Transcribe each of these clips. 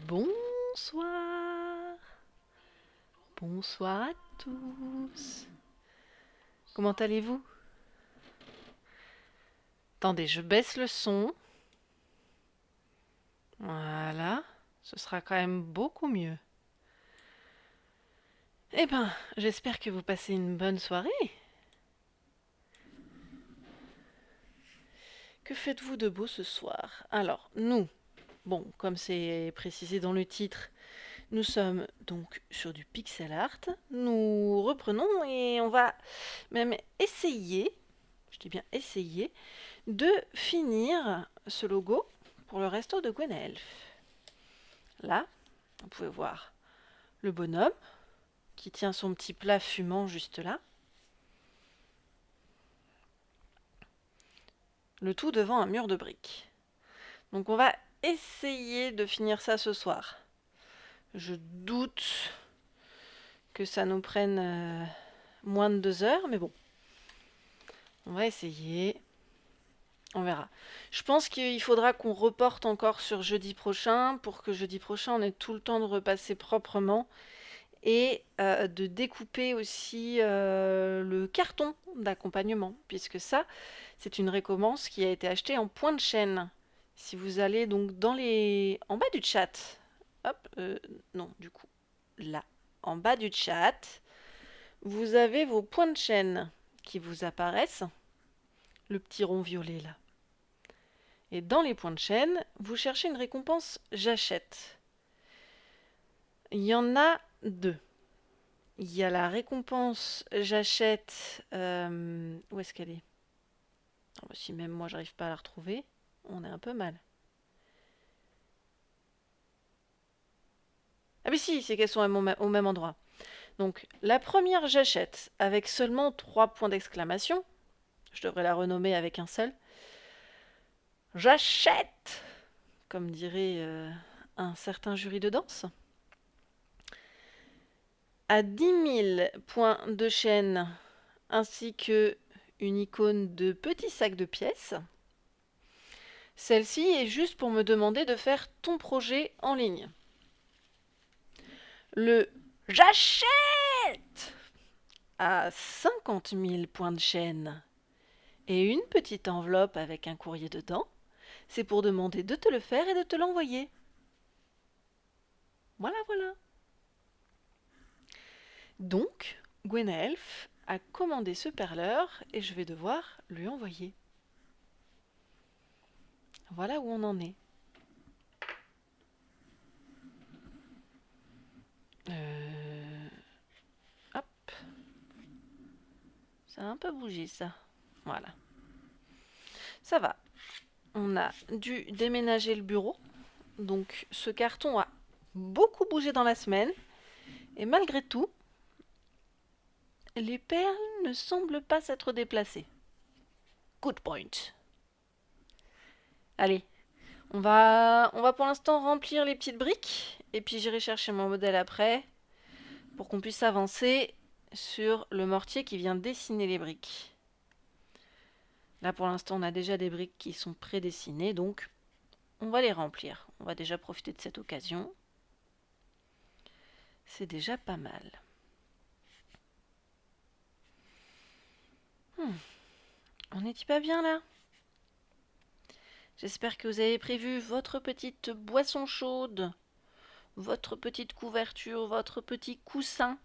Bonsoir. Bonsoir à tous. Comment allez-vous? Attendez, je baisse le son. Voilà, ce sera quand même beaucoup mieux. Eh ben, j'espère que vous passez une bonne soirée. Que faites-vous de beau ce soir? Alors, nous, bon, comme c'est précisé dans le titre, nous sommes donc sur du pixel art. Nous reprenons et on va même essayer, je dis bien essayer, de finir ce logo pour le resto de Gwenaëlf. Là, vous pouvez voir le bonhomme qui tient son petit plat fumant juste là. Le tout devant un mur de briques. Donc on va essayer de finir ça ce soir. Je doute que ça nous prenne moins de 2 heures, mais bon. On va essayer. On verra. Je pense qu'il faudra qu'on reporte encore sur jeudi prochain pour que jeudi prochain on ait tout le temps de repasser proprement et de découper aussi le carton d'accompagnement, puisque ça, c'est une récompense qui a été achetée en point de chaîne. Si vous allez donc dans les... en bas du chat, hop, non, du coup, là, en bas du chat, vous avez vos points de chaîne qui vous apparaissent, le petit rond violet là. Et dans les points de chaîne, vous cherchez une récompense j'achète. Il y en a deux. Il y a la récompense j'achète. Où est-ce qu'elle est? Oh, si même moi j'arrive pas à la retrouver, on est un peu mal. Ah mais si, c'est qu'elles sont au même endroit. Donc la première j'achète avec seulement 3 points d'exclamation. Je devrais la renommer avec un seul. J'achète, comme dirait un certain jury de danse. À 10 000 points de chaîne ainsi que une icône de petit sac de pièces. Celle-ci est juste pour me demander de faire ton projet en ligne. Le j'achète à 50 000 points de chaîne et une petite enveloppe avec un courrier dedans, c'est pour demander de te le faire et de te l'envoyer. Voilà, voilà. Donc, Gwenaëlf a commandé ce perleur et je vais devoir lui envoyer. Voilà où on en est. Hop. Ça a un peu bougé, ça. Voilà. Ça va. On a dû déménager le bureau. Donc, ce carton a beaucoup bougé dans la semaine. Et malgré tout, les perles ne semblent pas s'être déplacées. Good point. Allez, on va pour l'instant remplir les petites briques. Et puis j'irai chercher mon modèle après pour qu'on puisse avancer sur le mortier qui vient dessiner les briques. Là pour l'instant on a déjà des briques qui sont prédessinées, donc on va les remplir. On va déjà profiter de cette occasion. C'est déjà pas mal. On n'est-il pas bien là? J'espère que vous avez prévu votre petite boisson chaude, votre petite couverture, votre petit coussin,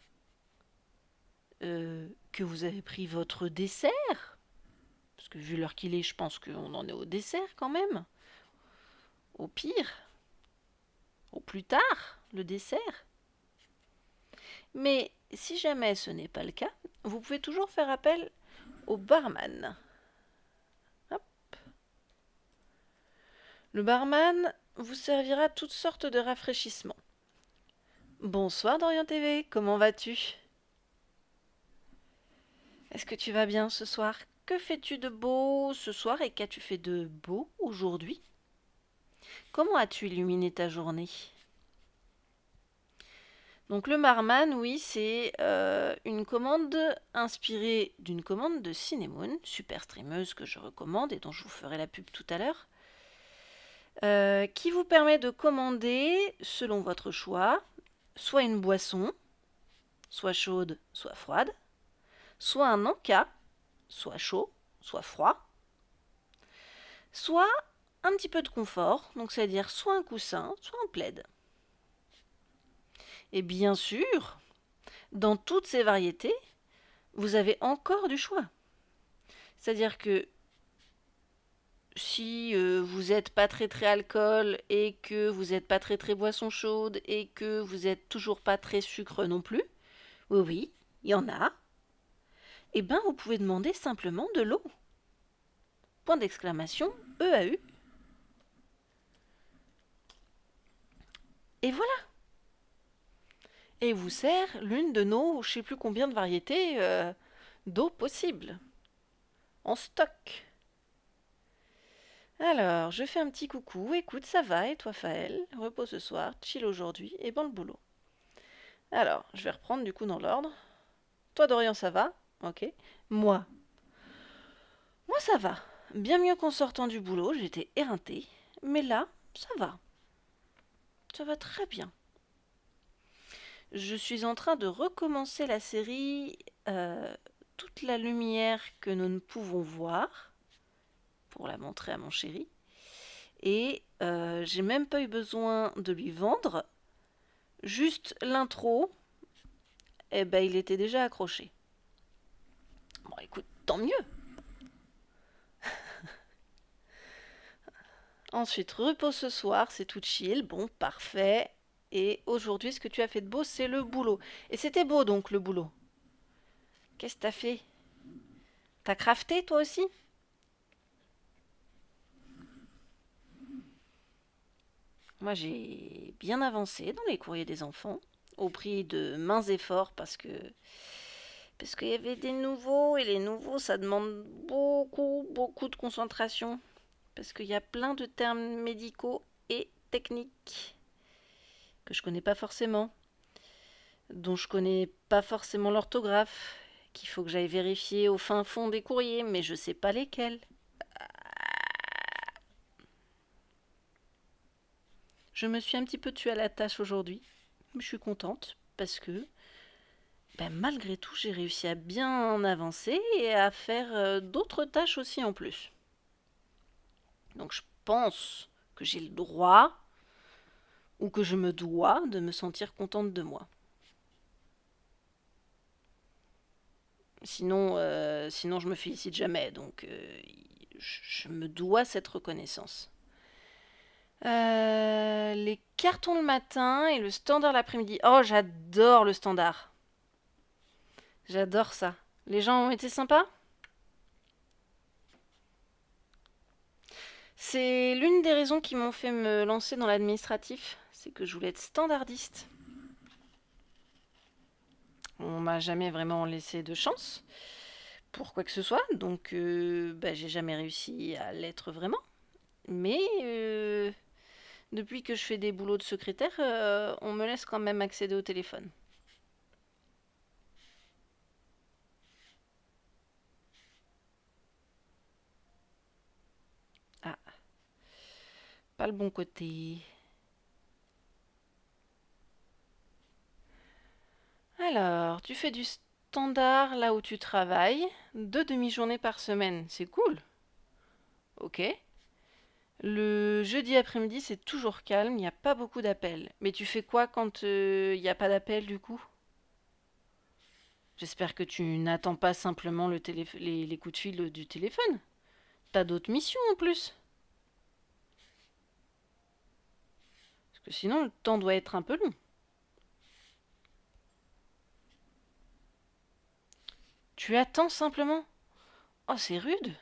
que vous avez pris votre dessert, parce que vu l'heure qu'il est, je pense qu'on en est au dessert quand même. Au pire, au plus tard, le dessert. Mais si jamais ce n'est pas le cas, vous pouvez toujours faire appel au barman. Hop. Le barman vous servira toutes sortes de rafraîchissements. Bonsoir Dorian TV, comment vas-tu? Est-ce que tu vas bien ce soir? Que fais-tu de beau ce soir et qu'as-tu fait de beau aujourd'hui? Comment as-tu illuminé ta journée? Donc le Marman, oui, c'est une commande inspirée d'une commande de Cinemoon, super streameuse que je recommande et dont je vous ferai la pub tout à l'heure. qui vous permet de commander, selon votre choix, soit une boisson, soit chaude, soit froide, soit un encas, soit chaud, soit froid, soit un petit peu de confort, donc c'est-à-dire soit un coussin, soit un plaid. Et bien sûr, dans toutes ces variétés, vous avez encore du choix. C'est-à-dire que si vous n'êtes pas très alcool et que vous n'êtes pas très boisson chaude et que vous n'êtes toujours pas très sucre non plus, oui, il y en a, eh bien vous pouvez demander simplement de l'eau. Point d'exclamation, EAU. Et voilà. Et vous sert l'une de nos, je sais plus combien de variétés d'eau possibles. En stock. Alors, je fais un petit coucou. Écoute, ça va, et toi, Faël? Repos ce soir, chill aujourd'hui, et bon le boulot. Alors, je vais reprendre du coup dans l'ordre. Toi, Dorian, ça va? Ok. Moi? Moi, ça va. Bien mieux qu'en sortant du boulot, j'étais éreintée. Mais là, ça va. Ça va très bien. Je suis en train de recommencer la série Toute la lumière que nous ne pouvons voir, pour la montrer à mon chéri. Et j'ai même pas eu besoin de lui vendre. Juste l'intro, eh ben, il était déjà accroché. Bon, écoute, tant mieux. Ensuite, repos ce soir, c'est tout chill. Bon, parfait. Et aujourd'hui, ce que tu as fait de beau, c'est le boulot. Et c'était beau donc, le boulot. Qu'est-ce que t'as fait? T'as crafté toi aussi? Moi, j'ai bien avancé dans les courriers des enfants, au prix de mains efforts parce qu'il y avait des nouveaux et les nouveaux, ça demande beaucoup de concentration parce qu'il y a plein de termes médicaux et techniques que je connais pas forcément, dont je connais pas forcément l'orthographe, qu'il faut que j'aille vérifier au fin fond des courriers, mais je sais pas lesquels. Je me suis un petit peu tuée à la tâche aujourd'hui, mais je suis contente parce que malgré tout, j'ai réussi à bien avancer et à faire d'autres tâches aussi en plus. Donc je pense que j'ai le droit ou que je me dois de me sentir contente de moi. Sinon je me félicite jamais, donc je me dois cette reconnaissance. Les cartons le matin et le standard l'après-midi. Oh, j'adore le standard. J'adore ça. Les gens ont été sympas? C'est l'une des raisons qui m'ont fait me lancer dans l'administratif. C'est que je voulais être standardiste. On m'a jamais vraiment laissé de chance pour quoi que ce soit, donc j'ai jamais réussi à l'être vraiment. Mais depuis que je fais des boulots de secrétaire, on me laisse quand même accéder au téléphone. Ah, pas le bon côté. Alors, tu fais du standard là où tu travailles, 2 demi-journées par semaine, c'est cool. Ok. Le jeudi après-midi, c'est toujours calme, il n'y a pas beaucoup d'appels. Mais tu fais quoi quand il n'y a pas d'appel du coup? J'espère que tu n'attends pas simplement les coups de fil du téléphone. T'as d'autres missions en plus. Parce que sinon, le temps doit être un peu long. Tu attends simplement. Oh, c'est rude.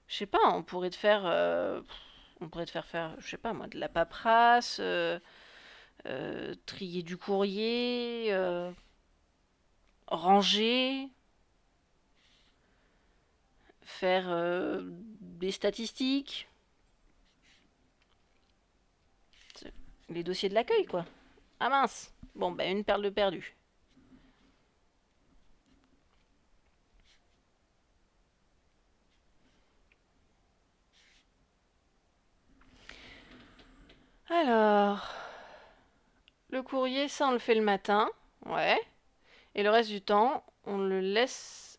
Je sais pas, on pourrait te faire faire, je sais pas moi, de la paperasse, trier du courrier, ranger, faire des statistiques, les dossiers de l'accueil quoi. Ah mince. Bon, une perle de perdue. Alors, le courrier, ça on le fait le matin. Ouais. Et le reste du temps, on le laisse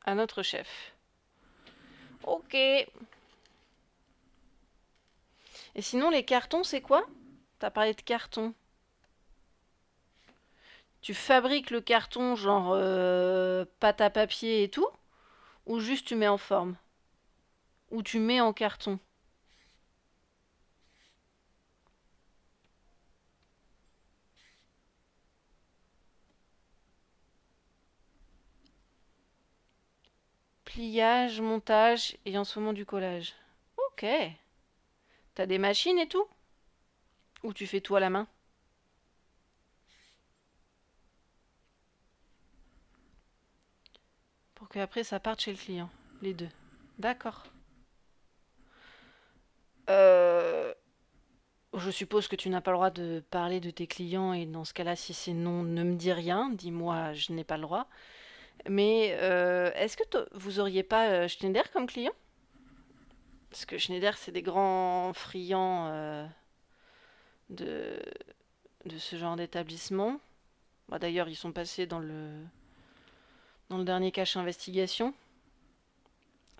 à notre chef. Ok. Et sinon, les cartons, c'est quoi? T'as parlé de carton. Tu fabriques le carton genre pâte à papier et tout? Ou juste tu mets en forme? Ou tu mets en carton? Pliage, montage et en ce moment du collage. Ok. T'as des machines et tout? Ou tu fais tout à la main? Pour qu'après ça parte chez le client. Les deux. D'accord. Euh, je suppose que tu n'as pas le droit de parler de tes clients et dans ce cas-là, si c'est non, ne me dis rien. Dis-moi, je n'ai pas le droit. Mais est-ce que vous auriez pas Schneider comme client? Parce que Schneider, c'est des grands friands de, de ce genre d'établissement. Bah, d'ailleurs, ils sont passés dans le dernier cache investigation.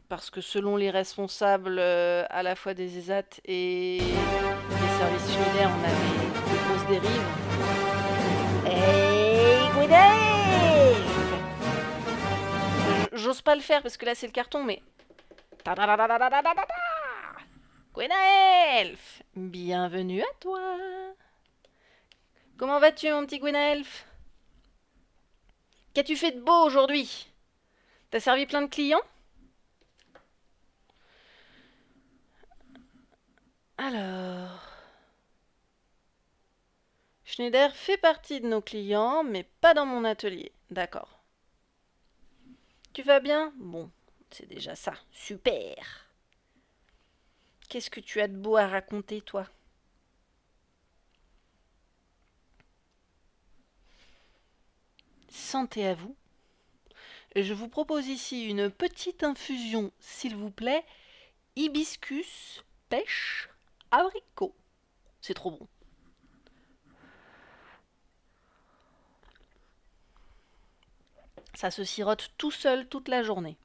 Parce que selon les responsables à la fois des ESAT et des services Schneider, on avait de grosses dérives. Hey, Gwyneth! J'ose pas le faire parce que là c'est le carton, mais. Gwenaëlf! Bienvenue à toi! Comment vas-tu, mon petit Gwenaëlf? Qu'as-tu fait de beau aujourd'hui? T'as servi plein de clients? Alors. Schneider fait partie de nos clients, mais pas dans mon atelier. D'accord. Tu vas bien? Bon, c'est déjà ça. Super! Qu'est-ce que tu as de beau à raconter, toi? Santé à vous. Je vous propose ici une petite infusion, s'il vous plaît. Hibiscus, pêche, abricot. C'est trop bon. Ça se sirote tout seul toute la journée.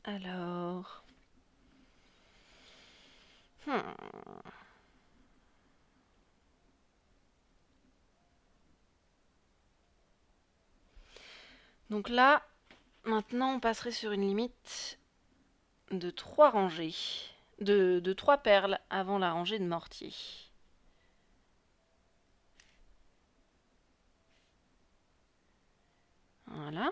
Alors. Hmm. Donc là, maintenant, on passerait sur une limite de 3 rangées. De 3 perles avant la rangée de mortier. Voilà.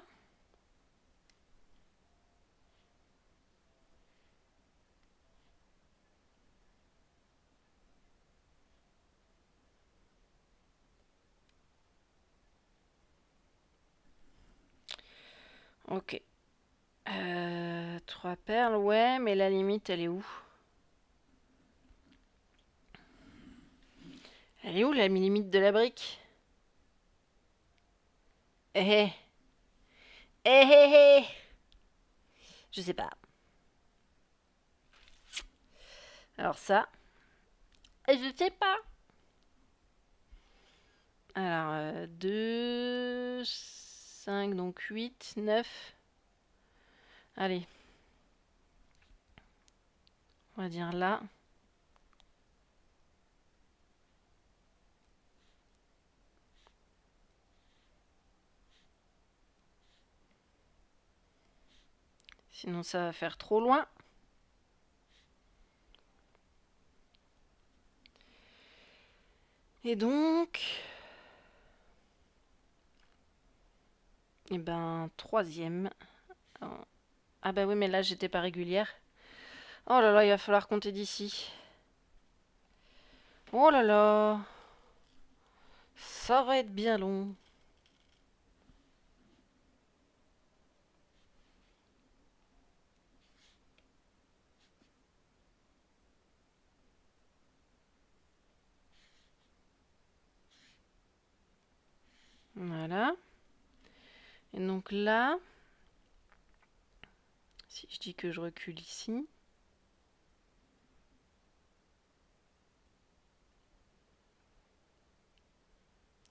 Ok. 3 perles, ouais, mais la limite, elle est où? Elle est où la limite de la brique? Eh eh. Eh eh eh. Je sais pas. Alors ça, je sais pas. Alors, 2, 5, donc 8, 9. Allez, on va dire là. Sinon, ça va faire trop loin. Et donc... Eh ben, troisième. Ah bah oui, mais là, j'étais pas régulière. Oh là là, il va falloir compter d'ici. Oh là là. Ça va être bien long. Voilà. Et donc là, si je dis que je recule ici,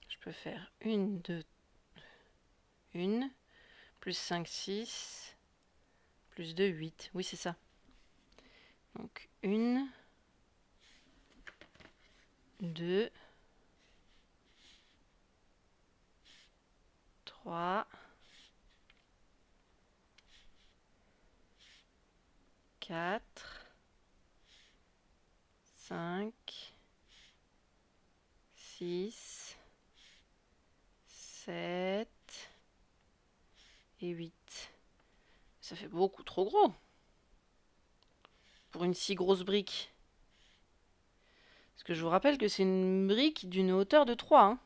je peux faire 1, 2, 1, plus 5, 6, plus 2, 8. Oui, c'est ça. Donc 1, 2, 3, 4, 5, 6, 7 et 8. Ça fait beaucoup trop gros pour une si grosse brique. Parce que je vous rappelle que c'est une brique d'une hauteur de 3. Hein.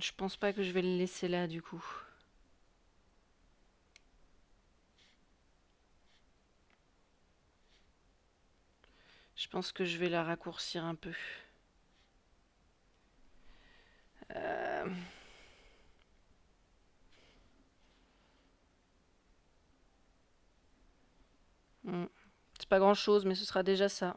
Je pense pas que je vais le laisser là du coup. Je pense que je vais la raccourcir un peu. C'est pas grand chose, mais ce sera déjà ça.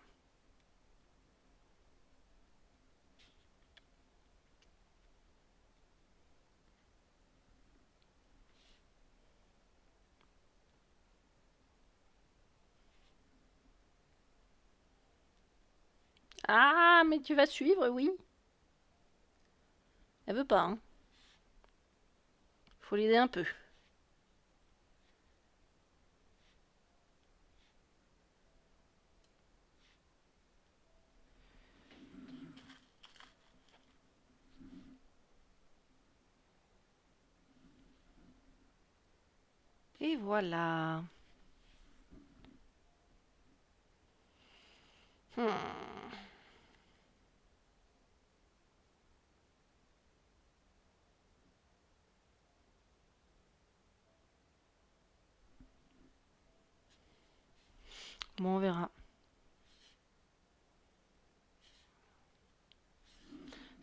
Ah, mais tu vas suivre, oui. Elle veut pas, hein. Faut l'aider un peu. Et voilà. Bon, on verra.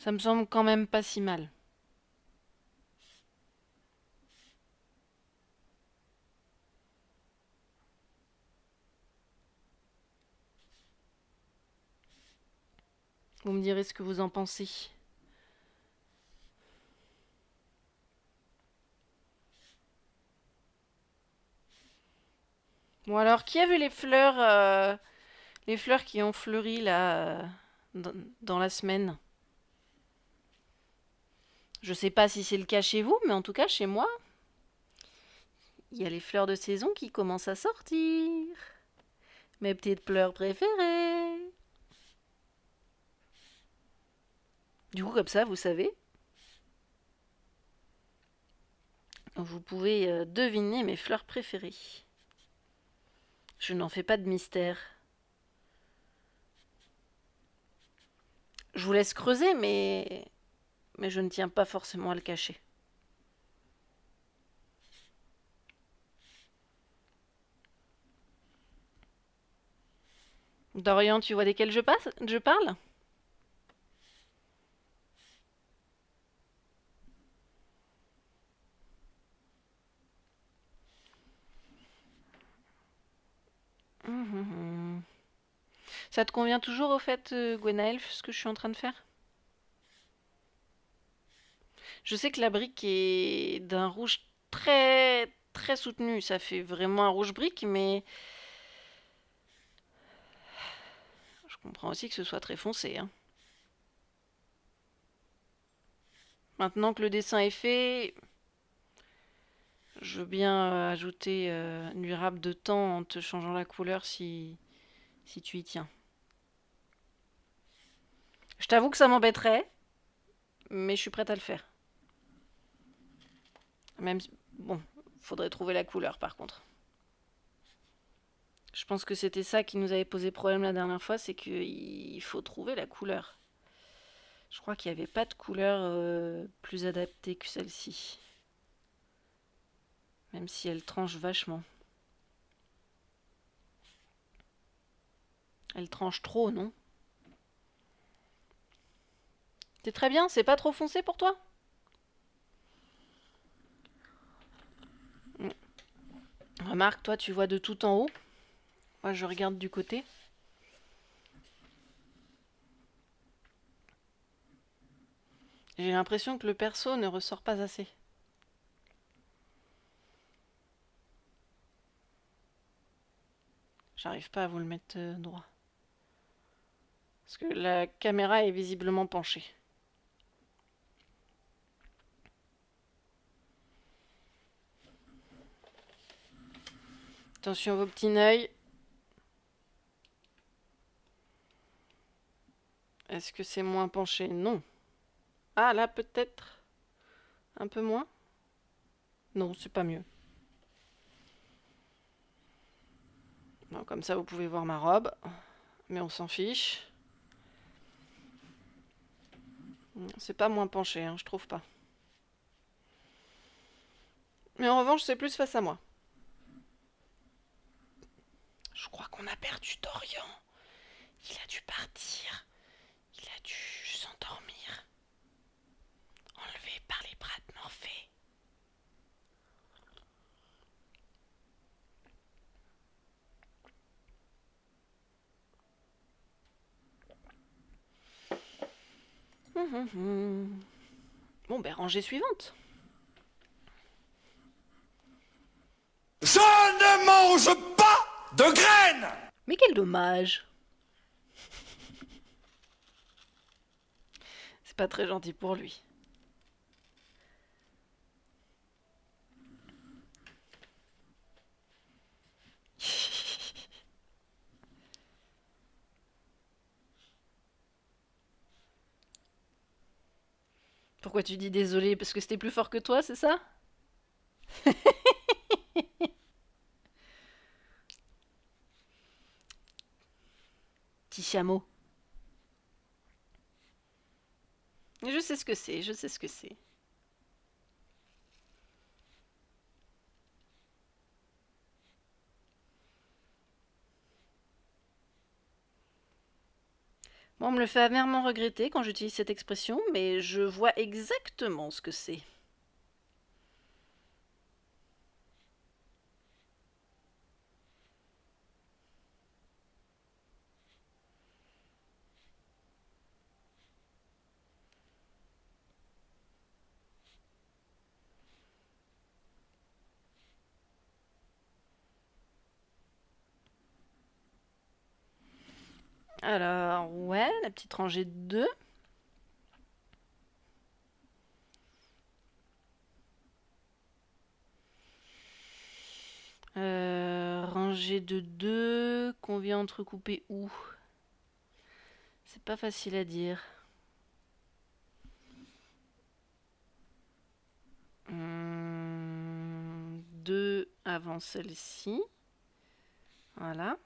Ça me semble quand même pas si mal. Vous me direz ce que vous en pensez. Bon alors, qui a vu les fleurs qui ont fleuri là dans la semaine? Je sais pas si c'est le cas chez vous, mais en tout cas chez moi, il y a les fleurs de saison qui commencent à sortir. Mes petites fleurs préférées. Du coup, comme ça, vous savez, vous pouvez deviner mes fleurs préférées. Je n'en fais pas de mystère. Je vous laisse creuser, mais je ne tiens pas forcément à le cacher. Dorian, tu vois desquelles je parle? Mhm. Ça te convient toujours au fait, Gwenaëlf, ce que je suis en train de faire? Je sais que la brique est d'un rouge très très soutenu. Ça fait vraiment un rouge brique, mais je comprends aussi que ce soit très foncé. Hein. Maintenant que le dessin est fait, je veux bien ajouter du râpe de temps en te changeant la couleur si tu y tiens. Je t'avoue que ça m'embêterait, mais je suis prête à le faire. Même si... Bon, faudrait trouver la couleur par contre. Je pense que c'était ça qui nous avait posé problème la dernière fois, c'est qu'il faut trouver la couleur. Je crois qu'il n'y avait pas de couleur plus adaptée que celle-ci. Même si elle tranche vachement. Elle tranche trop, non? C'est très bien, c'est pas trop foncé pour toi? Remarque, toi tu vois de tout en haut. Moi je regarde du côté. J'ai l'impression que le perso ne ressort pas assez. J'arrive pas à vous le mettre droit. Parce que la caméra est visiblement penchée. Attention à vos petits œils. Est-ce que c'est moins penché? Non. Ah là peut-être un peu moins. Non, c'est pas mieux. Non, comme ça vous pouvez voir ma robe. Mais on s'en fiche. C'est pas moins penché, hein, je trouve pas. Mais en revanche, c'est plus face à moi. Je crois qu'on a perdu Dorian. Il a dû partir. Il a dû s'endormir. Enlevé par les bras de Morphée. Bon, ben rangée suivante. Je ne mange pas de graines! Mais quel dommage. C'est pas très gentil pour lui. Pourquoi tu dis désolé? Parce que c'était plus fort que toi, c'est ça? Petit chameau. Je sais ce que c'est, je sais ce que c'est. Moi, on me le fait amèrement regretter quand j'utilise cette expression, mais je vois exactement ce que c'est. Alors, ouais, la petite rangée de 2. Rangée de 2, qu'on vient entrecouper où? C'est pas facile à dire. 2 avant celle-ci. Voilà.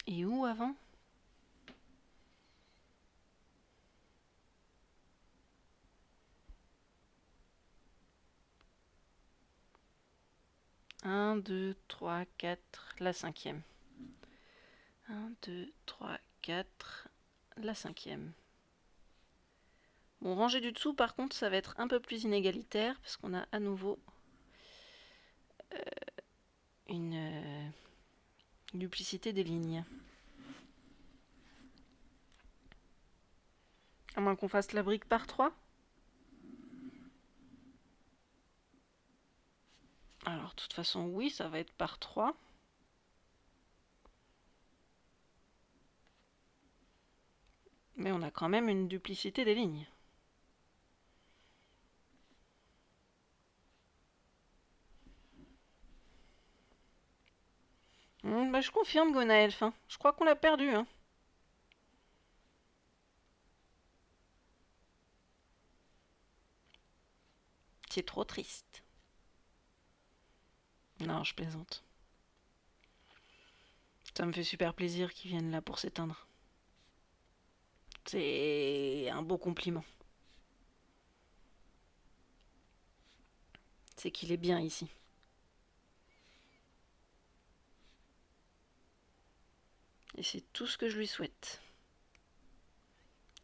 Et où avant? Un, 2, 3, 4, la cinquième. 1, 2, 3, 4, la cinquième. Bon, rangée du dessous, par contre, ça va être un peu plus inégalitaire, parce qu'on a à nouveau une duplicité des lignes. À moins qu'on fasse la brique par 3. Alors, de toute façon, oui, ça va être par 3. Mais on a quand même une duplicité des lignes. Bah, je confirme, Gonaelf. Hein. Je crois qu'on l'a perdu. Hein. C'est trop triste. Non, je plaisante. Ça me fait super plaisir qu'ils viennent là pour s'éteindre. C'est un beau compliment. C'est qu'il est bien ici. Et c'est tout ce que je lui souhaite.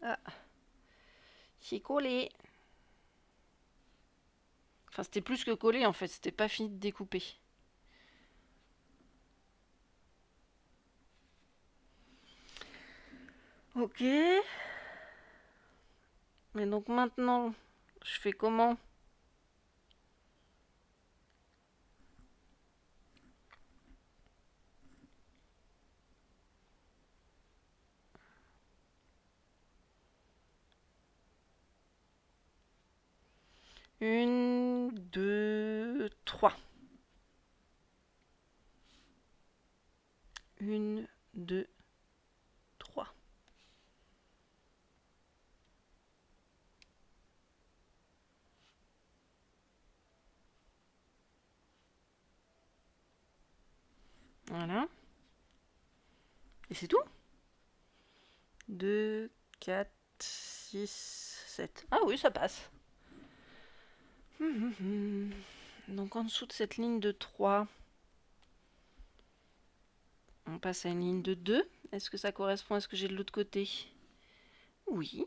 Ah, c'est collé. Enfin, c'était plus que collé en fait, c'était pas fini de découper. Ok. Mais donc maintenant, je fais comment? Une, deux, trois. Une, deux, trois. Voilà. Et c'est tout? 2, 4, 6, 7. Ah oui, ça passe. Donc en dessous de cette ligne de 3, on passe à une ligne de 2. Est-ce que ça correspond à ce que j'ai de l'autre côté? Oui.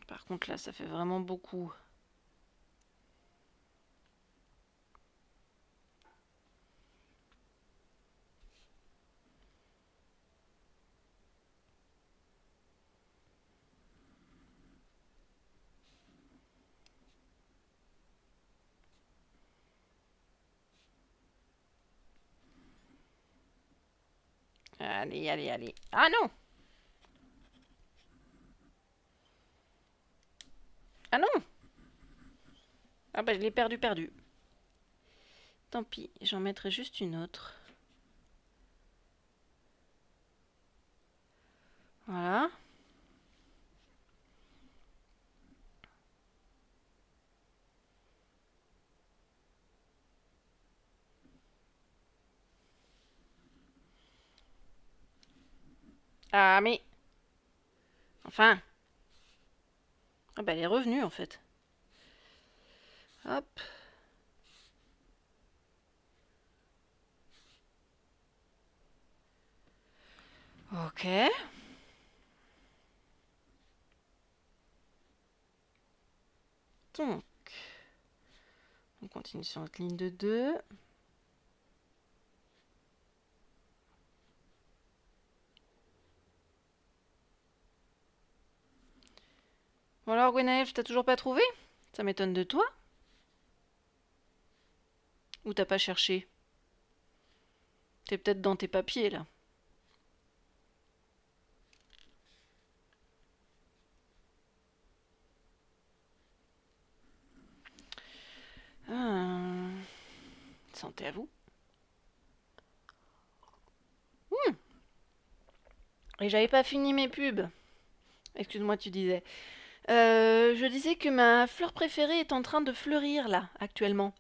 Par contre là, ça fait vraiment beaucoup. Allez, allez, allez. Ah non! Ah non! Ah bah je l'ai perdu. Tant pis, j'en mettrai juste une autre. Voilà. Ah mais... Enfin... Ah bah elle est revenue en fait. Hop. Ok. Donc, on continue sur notre ligne de 2. Bon alors Gwenaël, t'as toujours pas trouvé? Ça m'étonne de toi. Ou t'as pas cherché? T'es peut-être dans tes papiers là. Ah. Santé à vous. Et j'avais pas fini mes pubs. Excuse-moi, tu disais. Je disais que ma fleur préférée est en train de fleurir là, actuellement.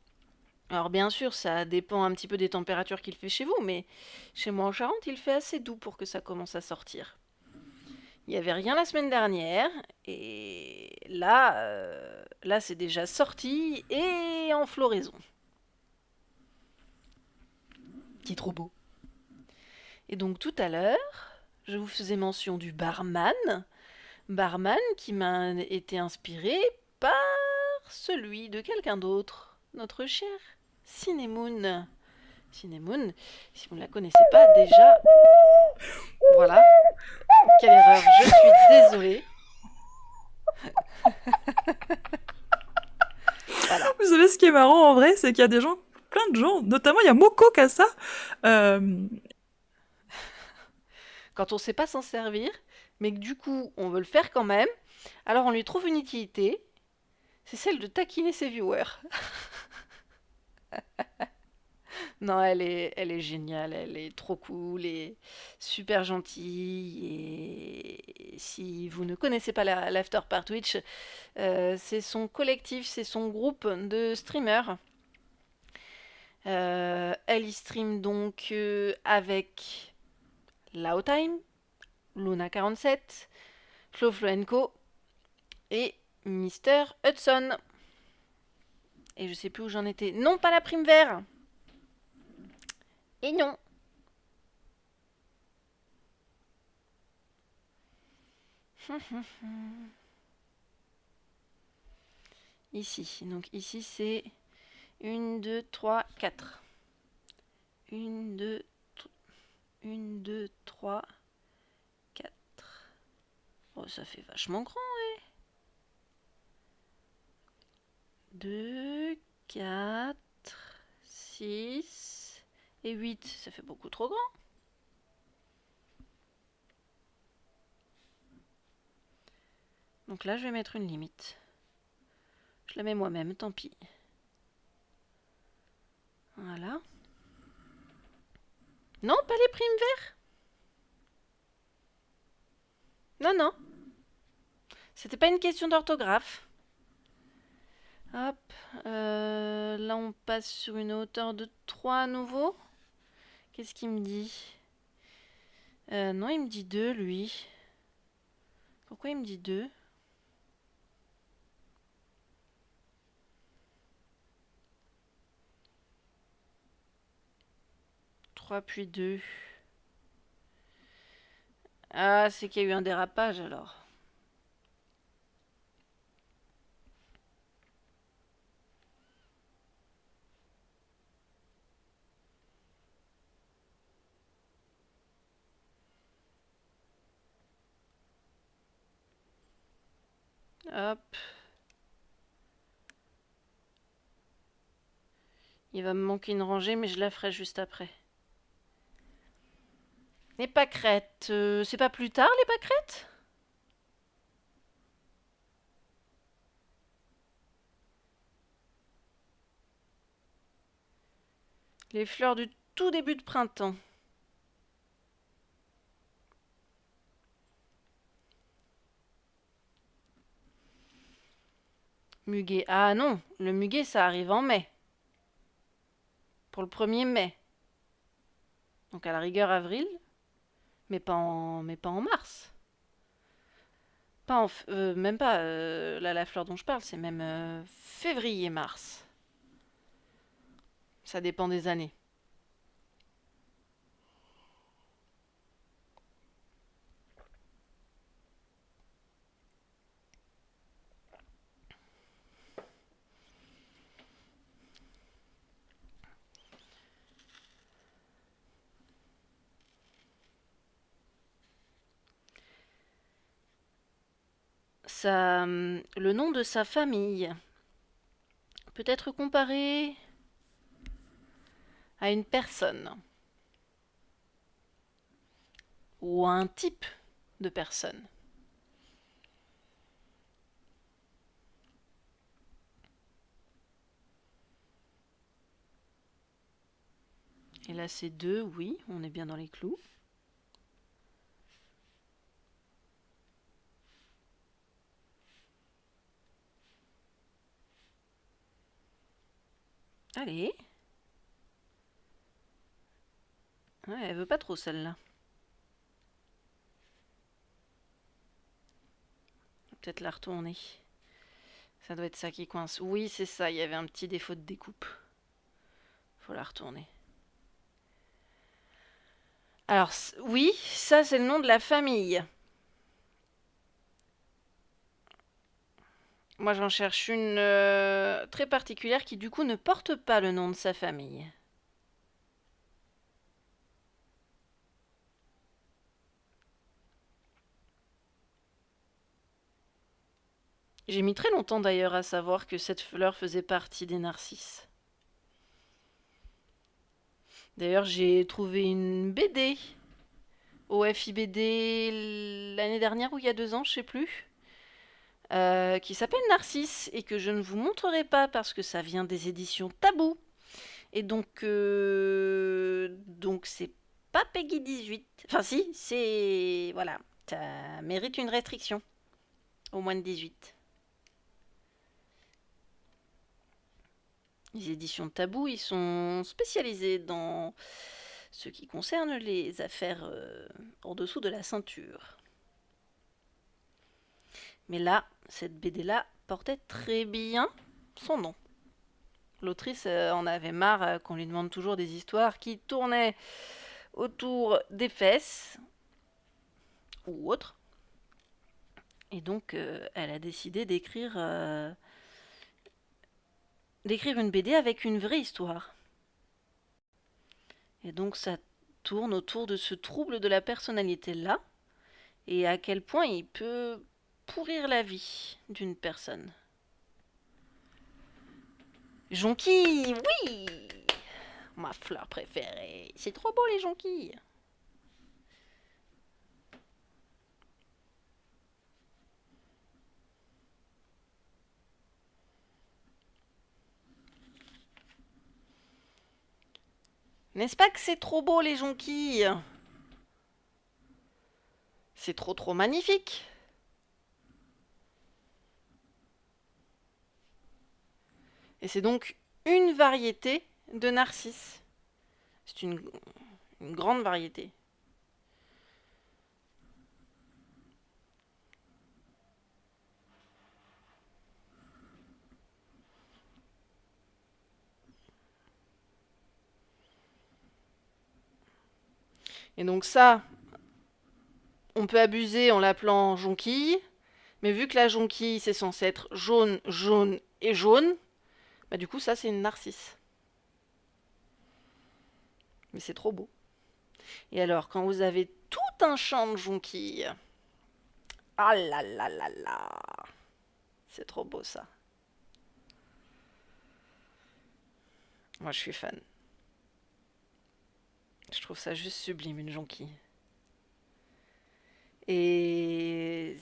Alors bien sûr, ça dépend un petit peu des températures qu'il fait chez vous, mais chez moi en Charente, il fait assez doux pour que ça commence à sortir. Il n'y avait rien la semaine dernière, et là c'est déjà sorti et en floraison. Qui est trop beau. Et donc tout à l'heure, je vous faisais mention du barman qui m'a été inspiré par celui de quelqu'un d'autre, notre cher Cinemoon. Cinemoon, si vous ne la connaissez pas déjà, voilà, quelle erreur, je suis désolée. Voilà. Vous savez ce qui est marrant en vrai, c'est qu'il y a des gens, plein de gens, notamment il y a Moko qui a ça. Quand on ne sait pas s'en servir, mais que du coup on veut le faire quand même, alors on lui trouve une utilité. c'est celle de taquiner ses viewers. Non, elle est géniale, elle est trop cool et super gentille. Et si vous ne connaissez pas l'After par Twitch, c'est son collectif, c'est son groupe de streamers. Elle y stream donc avec Laotime, Luna47, Flofloenco et Mister Hudson. Et je sais plus où j'en étais. Non, pas la prime vert. Et non. Ici. Donc ici c'est 1, 2, 3, 4. 1, 2, 1, 2, 3, 4. Oh, ça fait vachement grand, ouais. 2, 4, 6 et 8. Ça fait beaucoup trop grand. Donc là, je vais mettre une limite. Je la mets moi-même, tant pis. Voilà. Non, pas les primes verts. Non, non. C'était pas une question d'orthographe. Hop. Là, on passe sur une hauteur de 3 à nouveau. Qu'est-ce qu'il me dit? Non, il me dit 2, lui. Pourquoi il me dit 2? 3 puis 2. Ah, c'est qu'il y a eu un dérapage alors. Hop. Il va me manquer une rangée, mais je la ferai juste après. Les pâquerettes, c'est pas plus tard les pâquerettes? Les fleurs du tout début de printemps. Muguet. Ah non, le muguet ça arrive en mai. Pour le 1er mai. Donc à la rigueur avril, mais pas en mars. Pas même pas, là la fleur dont je parle, c'est même février-mars. Ça dépend des années. Le nom de sa famille peut être comparé à une personne ou à un type de personne. Et là c'est 2, oui, on est bien dans les clous. Allez. Ouais, elle veut pas trop celle-là. Peut-être la retourner. Ça doit être ça qui coince. Oui, c'est ça, il y avait un petit défaut de découpe. Faut la retourner. Alors, oui, ça c'est le nom de la famille. Moi j'en cherche une très particulière qui du coup ne porte pas le nom de sa famille. J'ai mis très longtemps d'ailleurs à savoir que cette fleur faisait partie des narcisses. D'ailleurs, j'ai trouvé une BD au FIBD l'année dernière ou il y a 2 ans, je sais plus, qui s'appelle Narcisse et que je ne vous montrerai pas parce que ça vient des éditions Tabou. Et donc c'est pas Peggy 18. Enfin si, c'est... Voilà, ça mérite une restriction. Au moins de 18. Les éditions Tabou, ils sont spécialisés dans ce qui concerne les affaires en dessous de la ceinture. Mais là, cette BD-là portait très bien son nom. L'autrice en avait marre qu'on lui demande toujours des histoires qui tournaient autour des fesses ou autres. Et donc, elle a décidé d'écrire une BD avec une vraie histoire. Et donc, ça tourne autour de ce trouble de la personnalité-là et à quel point il peut pourrir la vie d'une personne. Jonquille, oui! Ma fleur préférée. C'est trop beau les jonquilles. N'est-ce pas que c'est trop beau les jonquilles? C'est trop magnifique. Et c'est donc une variété de narcisses. C'est une grande variété. Et donc ça, on peut abuser en l'appelant jonquille, mais vu que la jonquille, c'est censé être jaune, jaune et jaune, bah du coup, ça, c'est une narcisse. Mais c'est trop beau. Et alors, quand vous avez tout un champ de jonquilles, ah là là là là, c'est trop beau ça. Moi, je suis fan. Je trouve ça juste sublime, une jonquille. Et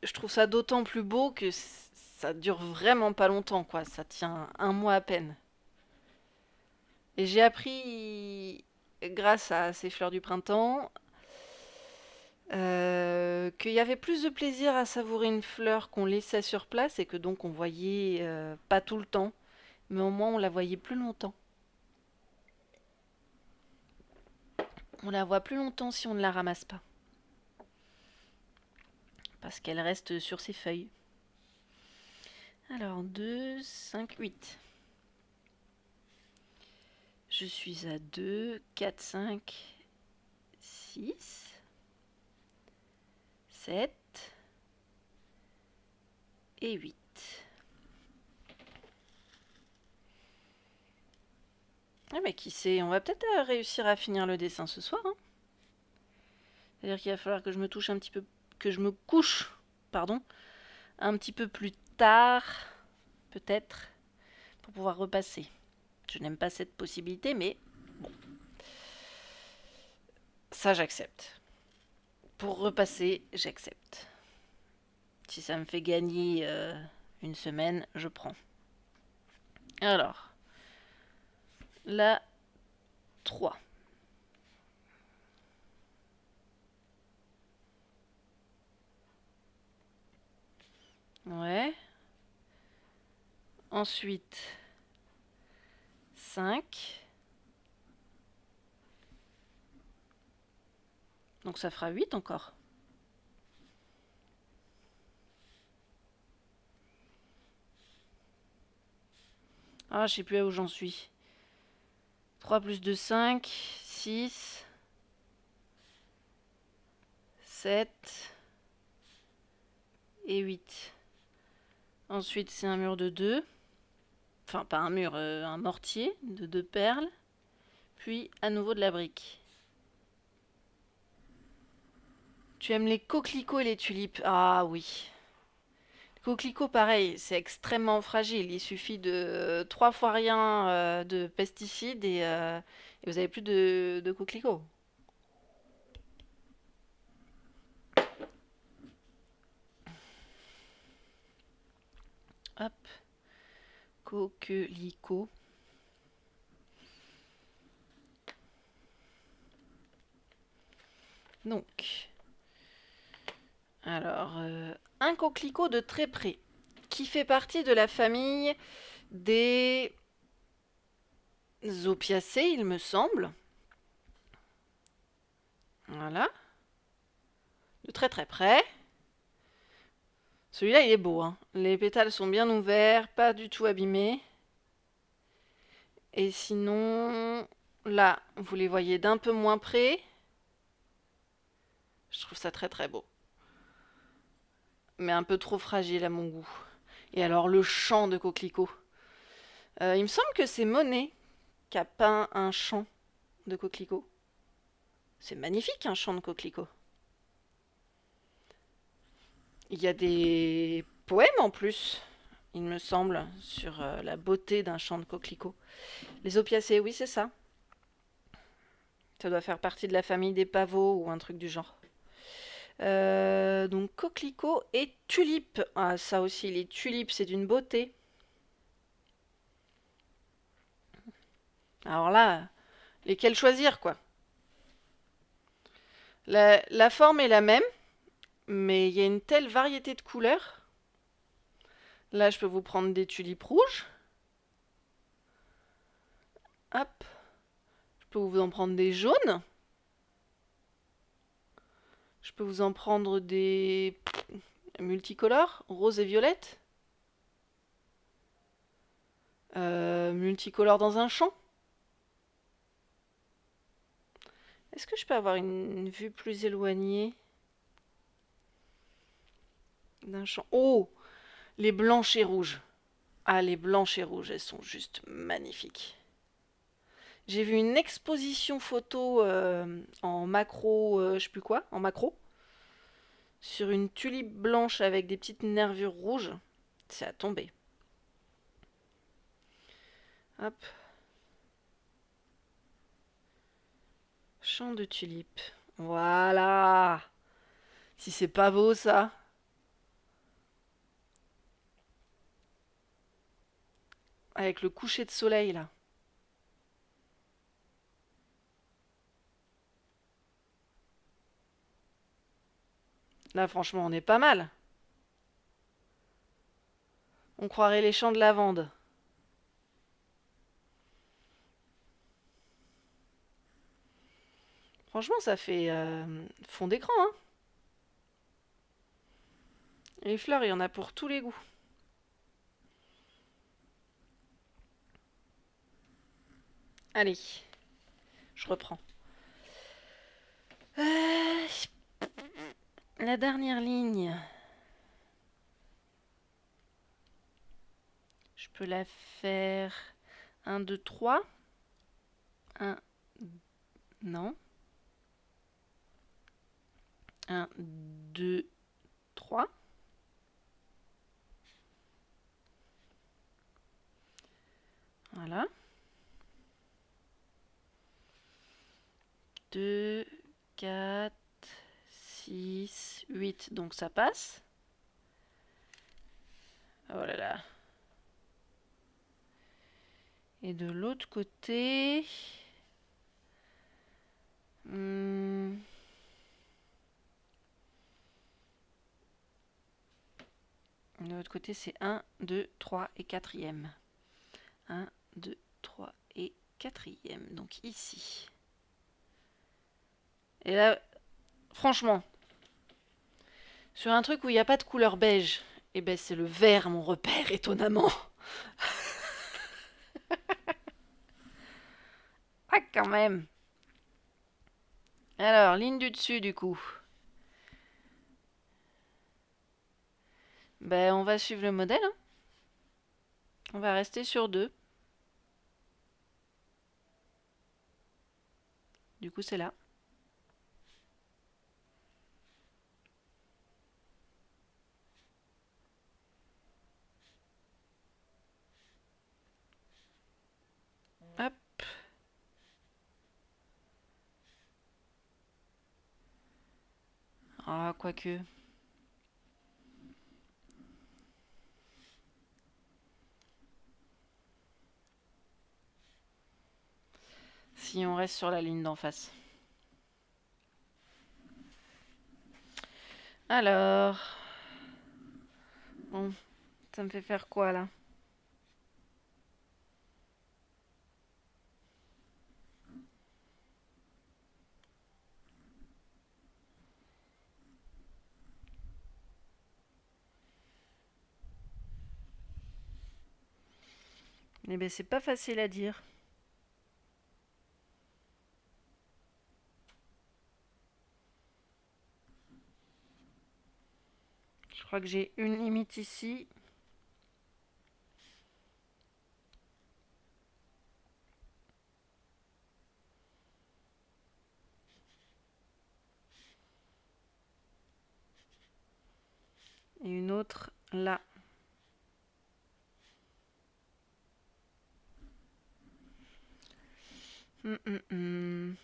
je trouve ça d'autant plus beau que ça dure vraiment pas longtemps, quoi. Ça tient un mois à peine. Et j'ai appris, grâce à ces fleurs du printemps, qu'il y avait plus de plaisir à savourer une fleur qu'on laissait sur place et que donc on voyait pas tout le temps, mais au moins on la voyait plus longtemps. On la voit plus longtemps si on ne la ramasse pas. Parce qu'elle reste sur ses feuilles. Alors, 2, 5, 8. Je suis à 2, 4, 5, 6, 7 et 8. Ah mais qui sait, on va peut-être réussir à finir le dessin ce soir. Hein. C'est-à-dire qu'il va falloir que je me touche un petit peu, que je me couche, pardon, un petit peu plus tard, peut-être, pour pouvoir repasser. Je n'aime pas cette possibilité, mais bon, ça j'accepte. Pour repasser, j'accepte. Si ça me fait gagner une semaine, je prends. Alors, la 3. Ouais. Ensuite, 5. Donc ça fera 8 encore. Ah, je sais plus où j'en suis. 3 plus 2, 5. 6. 7. Et 8. Ensuite, c'est un mur de 2. Enfin, pas un mur, un mortier de 2 perles. Puis, à nouveau de la brique. Tu aimes les coquelicots et les tulipes? Ah oui. Les coquelicots, pareil, c'est extrêmement fragile. Il suffit de 3 fois rien de pesticides et vous avez plus de coquelicots. Hop. Coquelicot. Donc, alors, un coquelicot de très près, qui fait partie de la famille des opiacées, il me semble. Voilà. De très très près. Celui-là, il est beau, hein. Les pétales sont bien ouverts, pas du tout abîmés. Et sinon, là, vous les voyez d'un peu moins près. Je trouve ça très très beau. Mais un peu trop fragile à mon goût. Et alors, le champ de coquelicots. Il me semble que c'est Monet qui a peint un champ de coquelicots. C'est magnifique, un champ de coquelicots. Il y a des poèmes en plus, il me semble, sur la beauté d'un champ de coquelicots. Les opiacées, oui, c'est ça. Ça doit faire partie de la famille des pavots ou un truc du genre. Donc coquelicots et tulipes. Ah, ça aussi, les tulipes, c'est d'une beauté. Alors là, lesquels choisir, quoi. La forme est la même, mais il y a une telle variété de couleurs. Là, je peux vous prendre des tulipes rouges. Hop. Je peux vous en prendre des jaunes. Je peux vous en prendre des multicolores, rose et violette. Multicolores dans un champ. Est-ce que je peux avoir une vue plus éloignée d'un champ? Oh, les blanches et rouges. Ah, les blanches et rouges, elles sont juste magnifiques. J'ai vu une exposition photo en macro, je sais plus quoi, en macro, sur une tulipe blanche avec des petites nervures rouges. C'est à tomber. Hop. Champ de tulipes. Voilà. Si c'est pas beau ça. Avec le coucher de soleil là. Là franchement on est pas mal. On croirait les champs de lavande. Franchement ça fait fond d'écran hein. Les fleurs il y en a pour tous les goûts. Allez, je reprends. Euh, la dernière ligne. Je peux la faire 1, 2, 3. 1, non. 1, 2, 3. Voilà. 2, 4, 6, 8. Donc ça passe. Oh là là. Et de l'autre côté... De l'autre côté, c'est 1, 2, 3 et 4e. 1, 2, 3 et 4e. Donc ici. Et là, franchement, sur un truc où il n'y a pas de couleur beige, eh ben c'est le vert mon repère, étonnamment. Ah, quand même. Alors, ligne du dessus, du coup. Ben, on va suivre le modèle. Hein. On va rester sur 2. Du coup, c'est là. Hop. Ah, quoique. si on reste sur la ligne d'en face. Alors... Bon, ça me fait faire quoi là? Eh ben c'est pas facile à dire. Je crois que j'ai une limite ici. Et une autre là. Hum.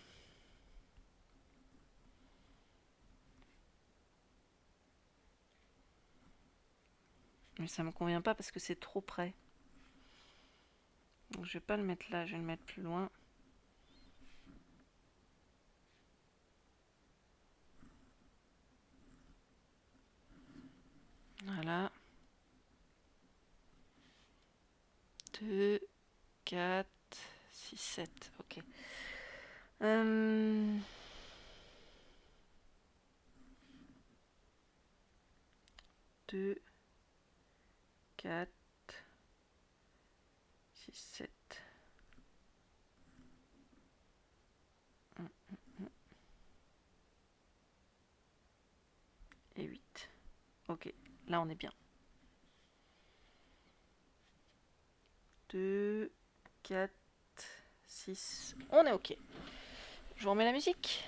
Mais ça me convient pas parce que c'est trop près. Donc je vais pas le mettre là, je vais le mettre plus loin. Voilà. 2, 4, 6, 7. Ok. 2, 4, 6, 7. Et 8. Ok, là on est bien. 2, 4, 6. On est ok. Je vous remets la musique.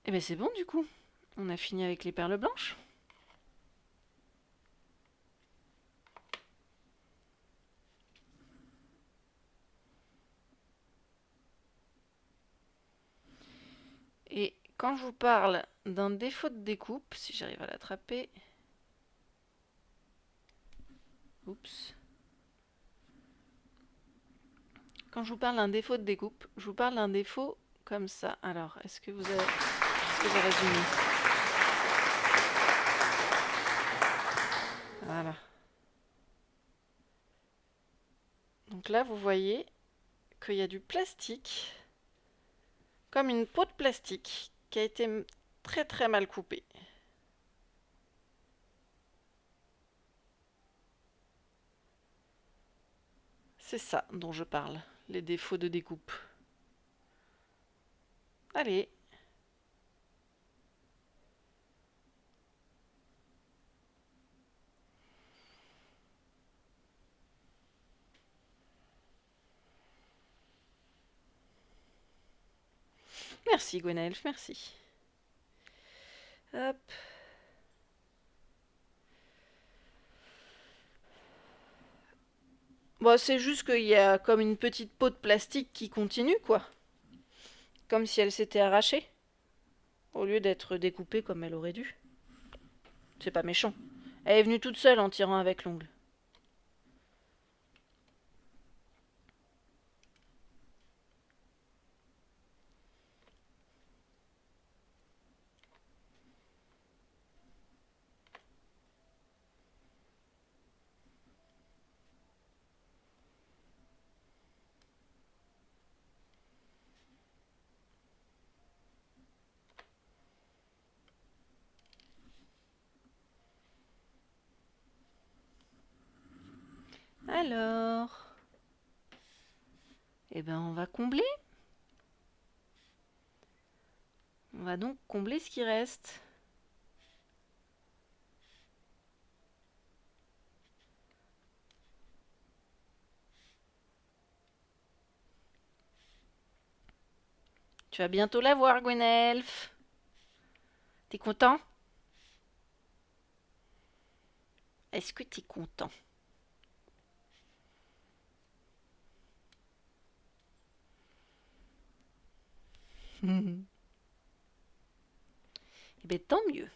Et ben c'est bon du coup. On a fini avec les perles blanches. Et quand je vous parle d'un défaut de découpe, si j'arrive à l'attraper... Oups. Quand je vous parle d'un défaut de découpe, je vous parle d'un défaut comme ça. Alors, est-ce que j'ai résumé? Voilà. Donc là, vous voyez qu'il y a du plastique, comme une peau de plastique, qui a été très très mal coupée. C'est ça dont je parle, les défauts de découpe. Allez. Merci Gwenelf, merci. Hop. Bon, c'est juste qu'il y a comme une petite peau de plastique qui continue, quoi. Comme si elle s'était arrachée, au lieu d'être découpée comme elle aurait dû. C'est pas méchant. Elle est venue toute seule en tirant avec l'ongle. Alors... Eh ben, on va combler. On va donc combler ce qui reste. Tu vas bientôt la voir, Gwenelf. T'es content? Est-ce que t'es content? Eh bien, tant mieux.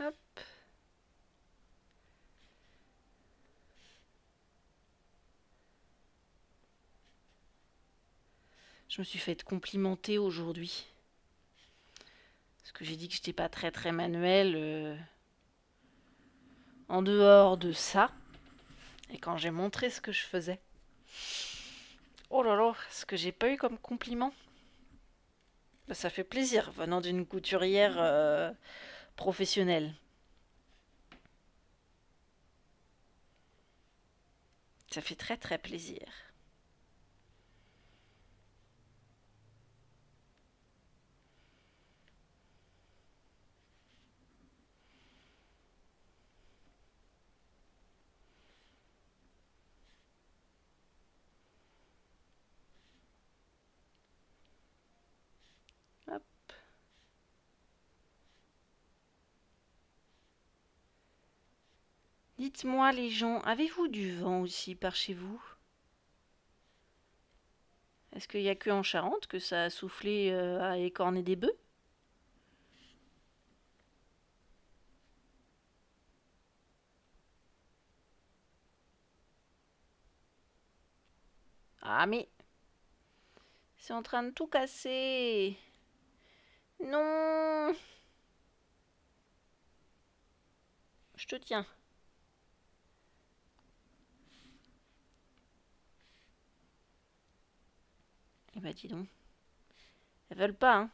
Hop. Je me suis fait complimenter aujourd'hui. Parce que j'ai dit que j'étais pas très très manuel. En dehors de ça, et quand j'ai montré ce que je faisais, oh là là, ce que j'ai pas eu comme compliment. Bah, ça fait plaisir venant d'une couturière professionnelle. Ça fait très très plaisir. Hop. Dites-moi les gens, avez-vous du vent aussi par chez vous? Est-ce qu'il n'y a que en Charente que ça a soufflé à écorner des bœufs? Ah mais c'est en train de tout casser. Non, je te tiens. Eh ben dis donc, elles veulent pas, hein.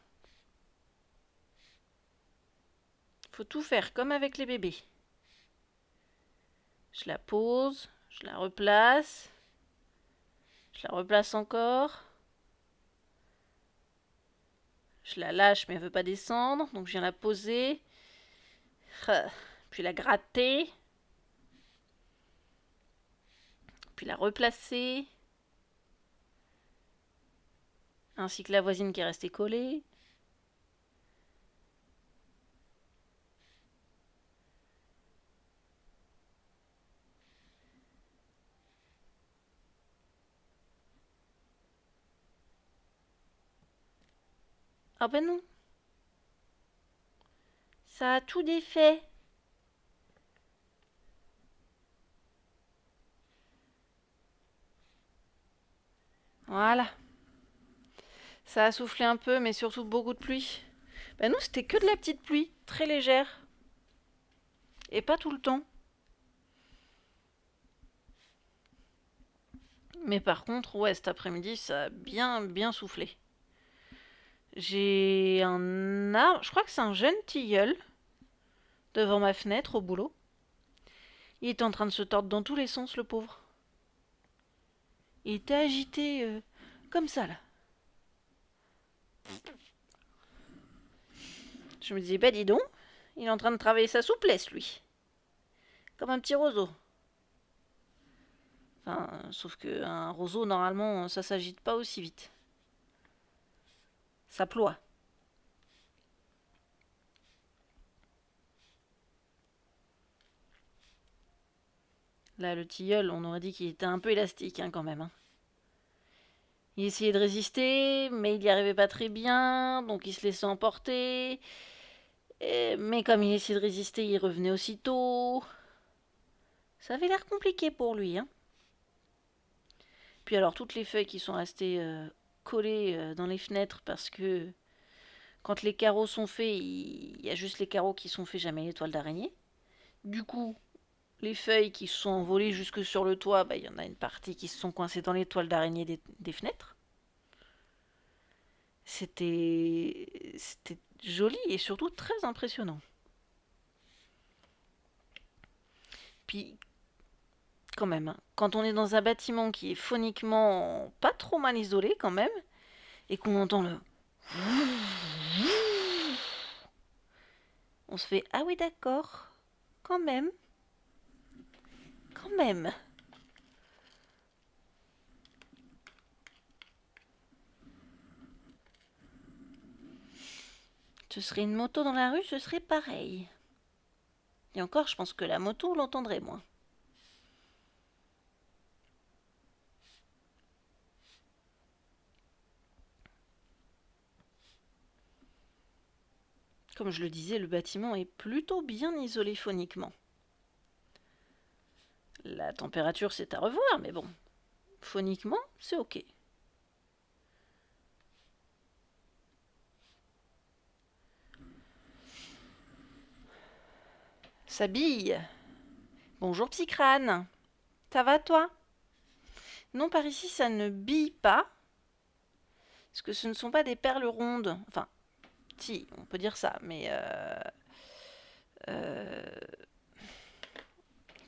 Faut tout faire comme avec les bébés. Je la pose, je la replace, je la replace encore. Je la lâche mais elle veut pas descendre, donc je viens la poser. Puis la gratter. Puis la replacer. Ainsi que la voisine qui est restée collée. Ah ben non. Ça a tout défait. Voilà. Ça a soufflé un peu, mais surtout beaucoup de pluie. Ben nous, c'était que de la petite pluie, très légère. Et pas tout le temps. Mais par contre, ouais, cet après-midi, ça a bien, bien soufflé. J'ai un arbre, je crois que c'est un jeune tilleul, devant ma fenêtre au boulot. Il était en train de se tordre dans tous les sens, le pauvre. Il était agité comme ça, là. Je me disais, bah dis donc, il est en train de travailler sa souplesse, lui. Comme un petit roseau. Enfin, sauf qu'un roseau, normalement, ça s'agite pas aussi vite. Ça ploie. Là, le tilleul, on aurait dit qu'il était un peu élastique, hein, quand même. Hein. Il essayait de résister, mais il n'y arrivait pas très bien, donc il se laissait emporter. Mais comme il essayait de résister, il revenait aussitôt. Ça avait l'air compliqué pour lui. Hein. Puis alors, toutes les feuilles qui sont restées collées dans les fenêtres, parce que quand les carreaux sont faits, il y a juste les carreaux qui sont faits, jamais les toiles d'araignée. Du coup, les feuilles qui se sont envolées jusque sur le toit, bah, il y en a une partie qui se sont coincées dans les toiles d'araignée des fenêtres. C'était joli et surtout très impressionnant. Puis, quand même, hein, quand on est dans un bâtiment qui est phoniquement pas trop mal isolé quand même, et qu'on entend le... On se fait, ah oui d'accord, quand même, quand même. Ce serait une moto dans la rue, ce serait pareil. Et encore, je pense que la moto, on l'entendrait moins. Comme je le disais, le bâtiment est plutôt bien isolé phoniquement. La température, c'est à revoir, mais bon, phoniquement, c'est ok. Ça bille. Bonjour petit crâne. Ça va toi? Non, par ici, ça ne bille pas. Parce que ce ne sont pas des perles rondes. Enfin, si, on peut dire ça, mais...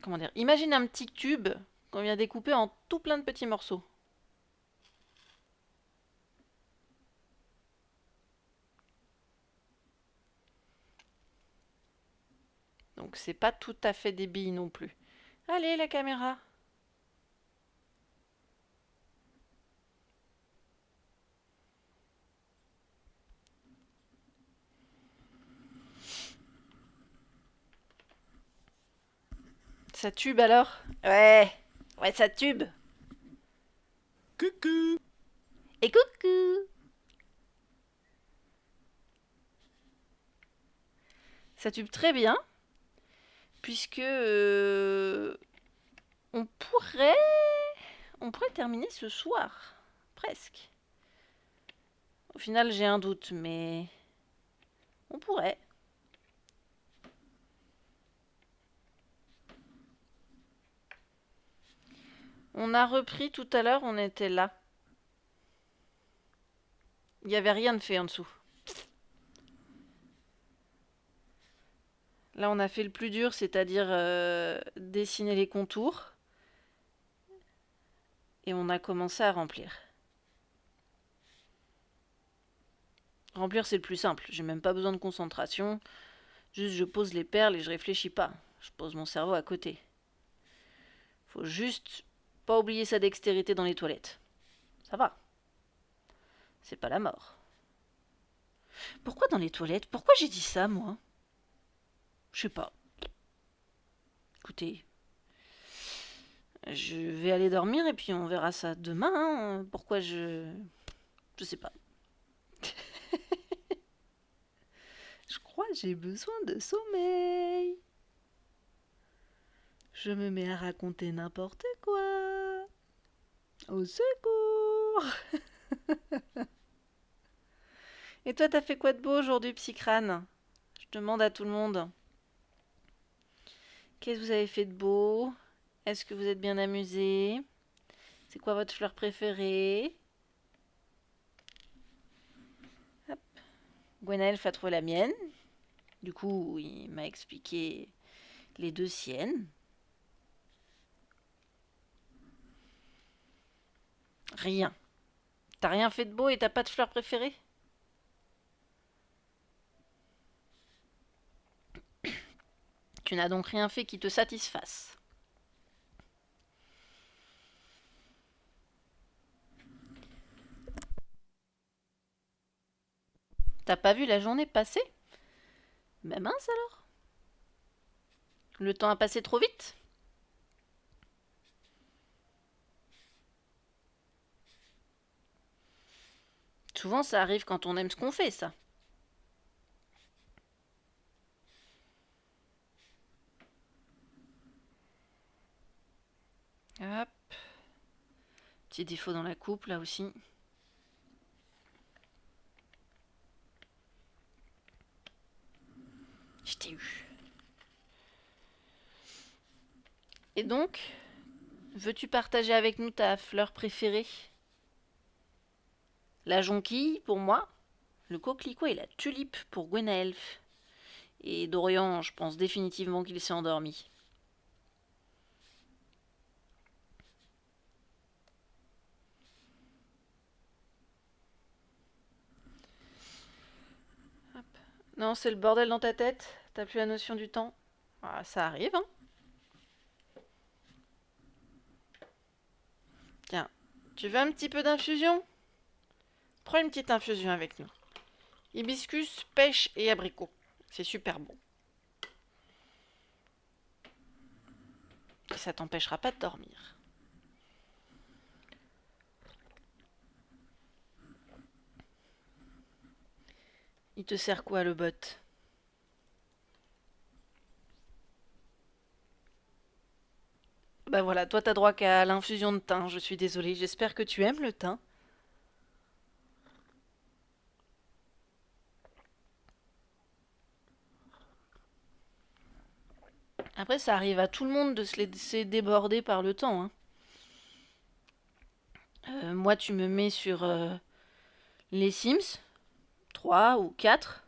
comment dire? Imagine un petit tube qu'on vient découper en tout plein de petits morceaux. Donc c'est pas tout à fait des billes non plus. Allez, la caméra. Ça tube alors? Ouais, ça tube. Coucou. Et coucou! Ça tube très bien, puisque on pourrait terminer ce soir, presque. Au final, j'ai un doute, mais on pourrait. On a repris tout à l'heure, on était là. Il n'y avait rien de fait en dessous. Là, on a fait le plus dur, c'est-à-dire dessiner les contours. Et on a commencé à remplir. Remplir, c'est le plus simple. J'ai même pas besoin de concentration. Juste, je pose les perles et je réfléchis pas. Je pose mon cerveau à côté. Faut juste pas oublier sa dextérité dans les toilettes. Ça va. C'est pas la mort. Pourquoi dans les toilettes? Pourquoi j'ai dit ça, moi? Je sais pas. Écoutez, je vais aller dormir et puis on verra ça demain. Hein. Pourquoi je... Je sais pas. Je crois que j'ai besoin de sommeil. Je me mets à raconter n'importe quoi. Au secours. Et toi, t'as fait quoi de beau aujourd'hui, Psycrane? Je demande à tout le monde. Qu'est-ce que vous avez fait de beau? Est-ce que vous êtes bien amusés? C'est quoi votre fleur préférée? Hop. Gwenaëlf a trouvé la mienne. Du coup, il m'a expliqué les deux siennes. Rien. T'as rien fait de beau et t'as pas de fleur préférée? Tu n'as donc rien fait qui te satisfasse. T'as pas vu la journée passer? Ben mince alors. Le temps a passé trop vite. Souvent ça arrive quand on aime ce qu'on fait, ça. Hop. Petit défaut dans la coupe là aussi. Je t'ai eu. Et donc, veux-tu partager avec nous ta fleur préférée? La jonquille pour moi, le coquelicot et la tulipe pour Gwenaëlf. Et Dorian, je pense définitivement qu'il s'est endormi. Hop. Non, c'est le bordel dans ta tête. T'as plus la notion du temps. Ah, ça arrive, hein. Tiens, tu veux un petit peu d'infusion? Prends une petite infusion avec nous. Hibiscus, pêche et abricot. C'est super bon. Et ça t'empêchera pas de dormir. Il te sert quoi le bot? Bah voilà, toi t'as droit qu'à l'infusion de thym, je suis désolée, j'espère que tu aimes le thym. Après ça arrive à tout le monde de se laisser déborder par le temps, hein. Moi tu me mets sur les Sims, 3 ou 4.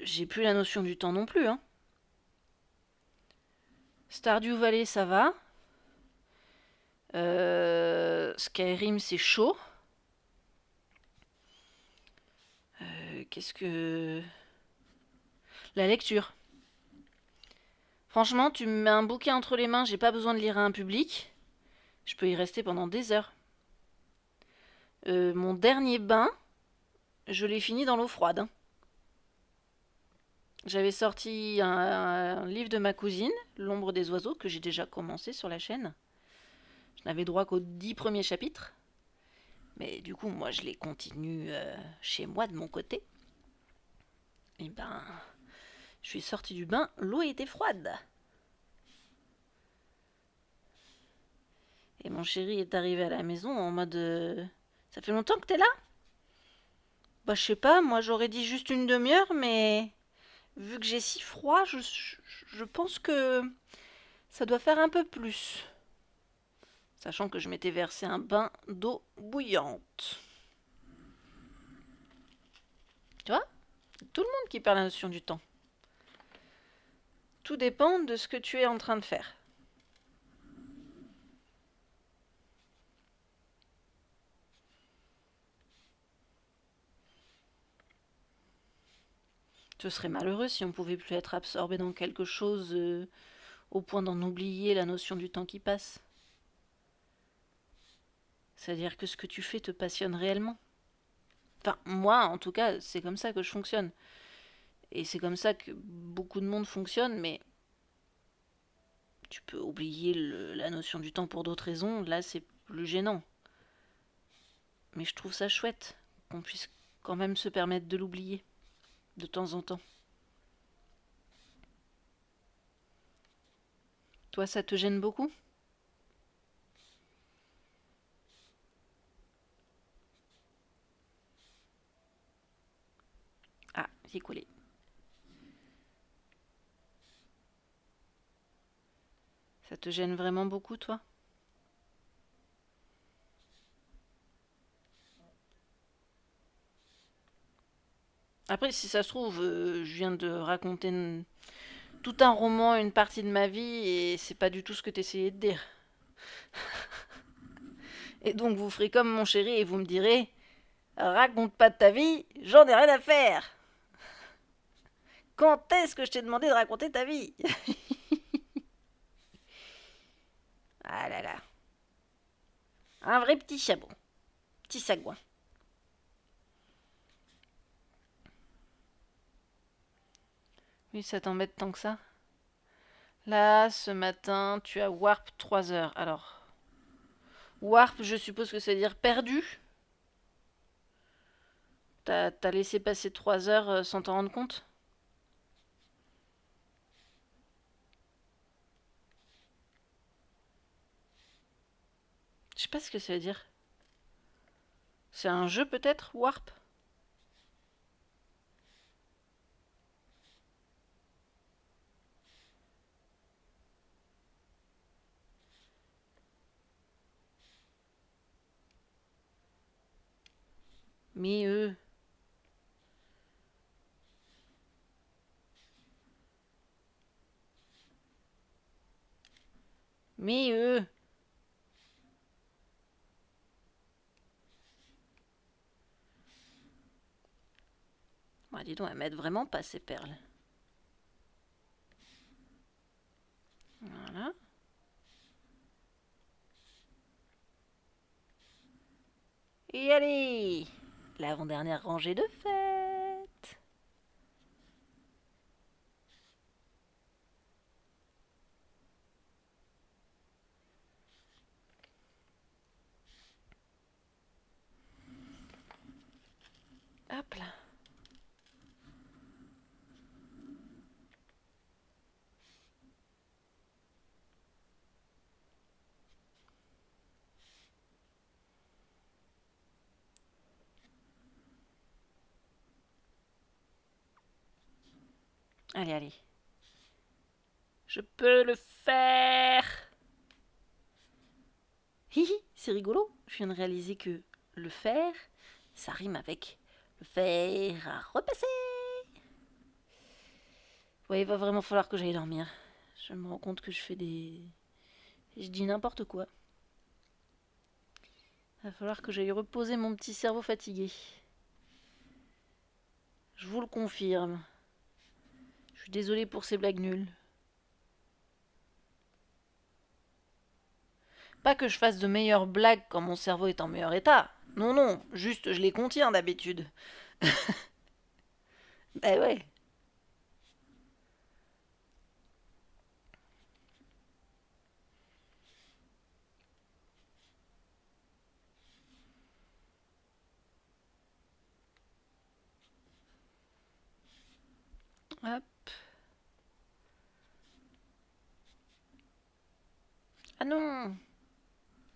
J'ai plus la notion du temps non plus, hein. Stardew Valley ça va. Skyrim c'est chaud. Qu'est-ce que... La lecture. Franchement, tu me mets un bouquin entre les mains, j'ai pas besoin de lire à un public. Je peux y rester pendant des heures. Mon dernier bain, je l'ai fini dans l'eau froide, hein. J'avais sorti un livre de ma cousine, L'ombre des oiseaux, que j'ai déjà commencé sur la chaîne. Je n'avais droit qu'aux 10 premiers chapitres. Mais du coup, moi, je les continue chez moi de mon côté. Et ben, je suis sortie du bain, l'eau était froide. Et mon chéri est arrivé à la maison en mode ça fait longtemps que t'es là? Bah, je sais pas, moi j'aurais dit juste une demi-heure, mais vu que j'ai si froid, je pense que ça doit faire un peu plus. Sachant que je m'étais versé un bain d'eau bouillante. Tu vois? Tout le monde qui perd la notion du temps. Tout dépend de ce que tu es en train de faire. Ce serait malheureux si on pouvait plus être absorbé dans quelque chose au point d'en oublier la notion du temps qui passe. C'est-à-dire que ce que tu fais te passionne réellement. Enfin, moi, en tout cas, c'est comme ça que je fonctionne. Et c'est comme ça que beaucoup de monde fonctionne, mais tu peux oublier la notion du temps pour d'autres raisons. Là, c'est plus gênant. Mais je trouve ça chouette qu'on puisse quand même se permettre de l'oublier, de temps en temps. Toi, ça te gêne beaucoup? Ah, c'est collé. Ça te gêne vraiment beaucoup, toi? Après, si ça se trouve, je viens de raconter tout un roman, une partie de ma vie, et c'est pas du tout ce que t'essayais de dire. Et donc, vous ferez comme mon chéri et vous me direz, raconte pas de ta vie, j'en ai rien à faire. Quand est-ce que je t'ai demandé de raconter ta vie? Ah là là. Un vrai petit chabot. Petit sagouin. Oui, ça t'embête tant que ça? Là, ce matin, tu as Warp 3 heures. Alors, Warp, je suppose que ça veut dire perdu? T'as laissé passer 3 heures sans t'en rendre compte? Je sais pas ce que ça veut dire. C'est un jeu peut-être, Warp? Mais Mais Bah, dis donc, elles m'aident vraiment pas ces perles. Voilà. Et allez! l'avant-dernière rangée de fête. Hop là. Allez, allez. Je peux le faire. Hihi, c'est rigolo. Je viens de réaliser que le faire, ça rime avec le fer à repasser. Ouais, il va vraiment falloir que j'aille dormir. Je me rends compte que je dis n'importe quoi. Il va falloir que j'aille reposer mon petit cerveau fatigué. Je vous le confirme. Je suis désolée pour ces blagues nulles. Pas que je fasse de meilleures blagues quand mon cerveau est en meilleur état. Non, non, juste je les contiens d'habitude. Ben ouais. Hop. Ah non.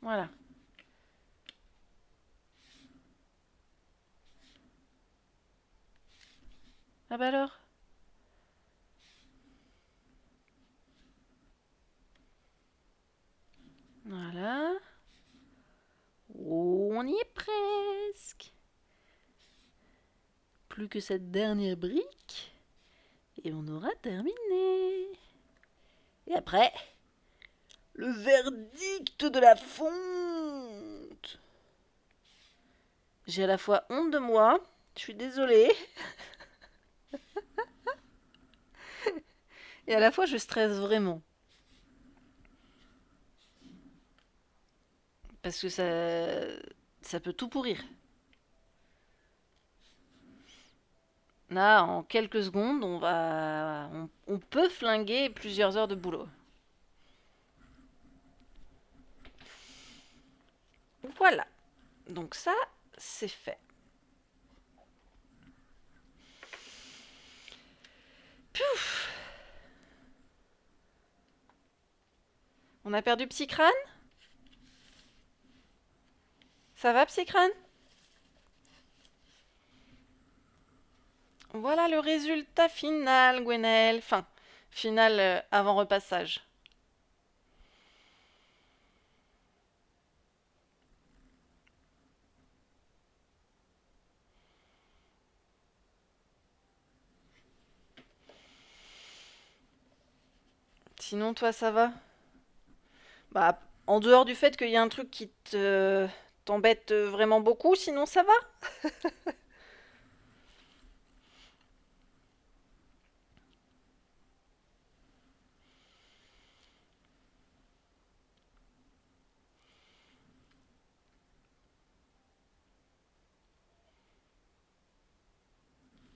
Voilà. Ah bah alors. Voilà. Oh, on y est presque. Plus que cette dernière brique. Et on aura terminé. Et après, le verdict de la fonte. J'ai à la fois honte de moi, je suis désolée, et à la fois je stresse vraiment. Parce que ça peut tout pourrir. Là, en quelques secondes, on peut flinguer plusieurs heures de boulot. Voilà. Donc ça, c'est fait. Pouf. On a perdu Psycrane? Ça va, Psycrane? Voilà le résultat final, Gwenelle. Enfin, final avant repassage. Sinon, toi, ça va? Bah, en dehors du fait qu'il y a un truc qui t'embête vraiment beaucoup, sinon ça va?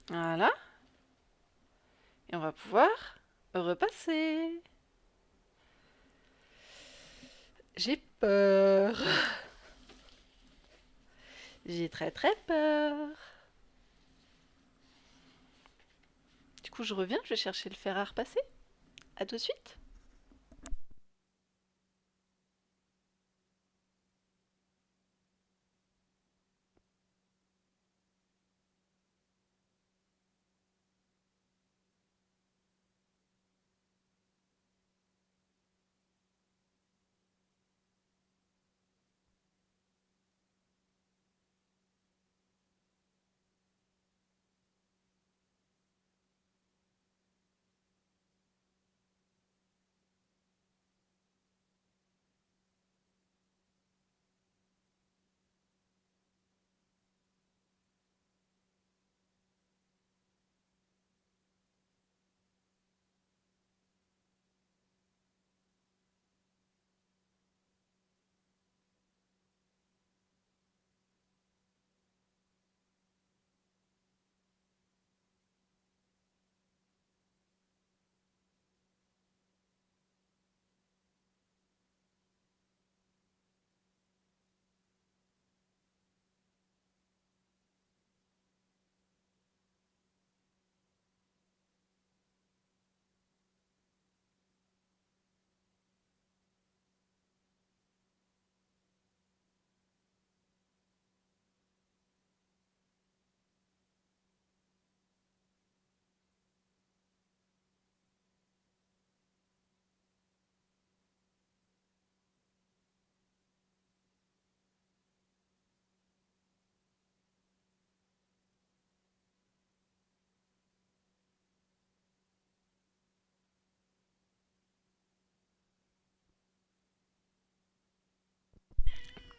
Voilà. Et on va pouvoir repasser. J'ai peur. J'ai très très peur. Du coup, je reviens, je vais chercher le fer à repasser. À tout de suite.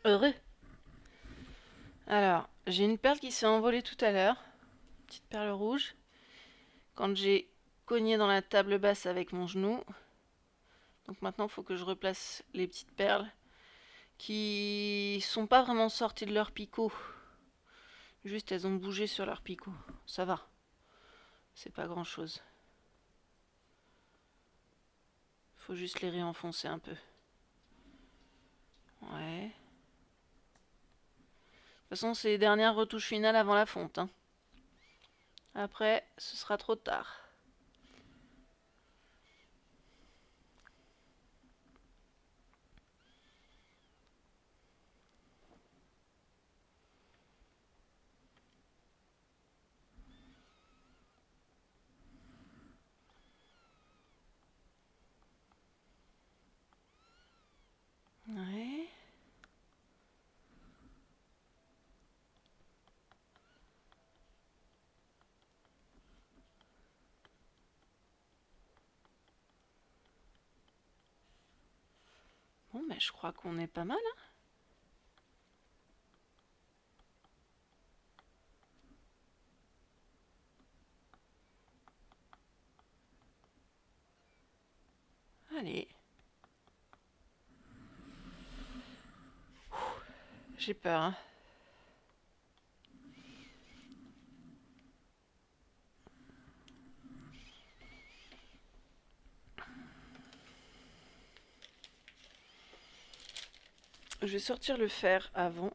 Heureux. Alors, j'ai une perle qui s'est envolée tout à l'heure. Petite perle rouge. Quand j'ai cogné dans la table basse avec mon genou. Donc maintenant, il faut que je replace les petites perles qui sont pas vraiment sorties de leur picot. Juste, elles ont bougé sur leur picot. Ça va. C'est pas grand chose. Faut juste les réenfoncer un peu. Ouais. De toute façon, c'est les dernières retouches finales avant la fonte. Hein. Après, ce sera trop tard. Ouais. Bon, mais je crois qu'on est pas mal. Hein. Allez. J'ai peur. Hein. Je vais sortir le fer avant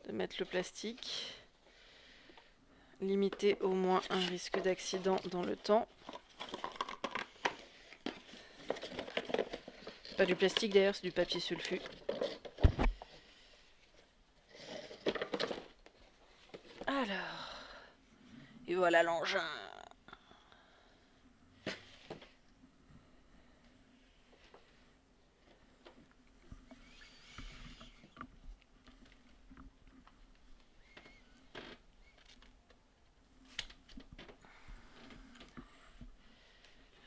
de mettre le plastique. Limiter au moins un risque d'accident dans le temps. C'est pas du plastique d'ailleurs, c'est du papier sulfu. Alors, et voilà l'engin.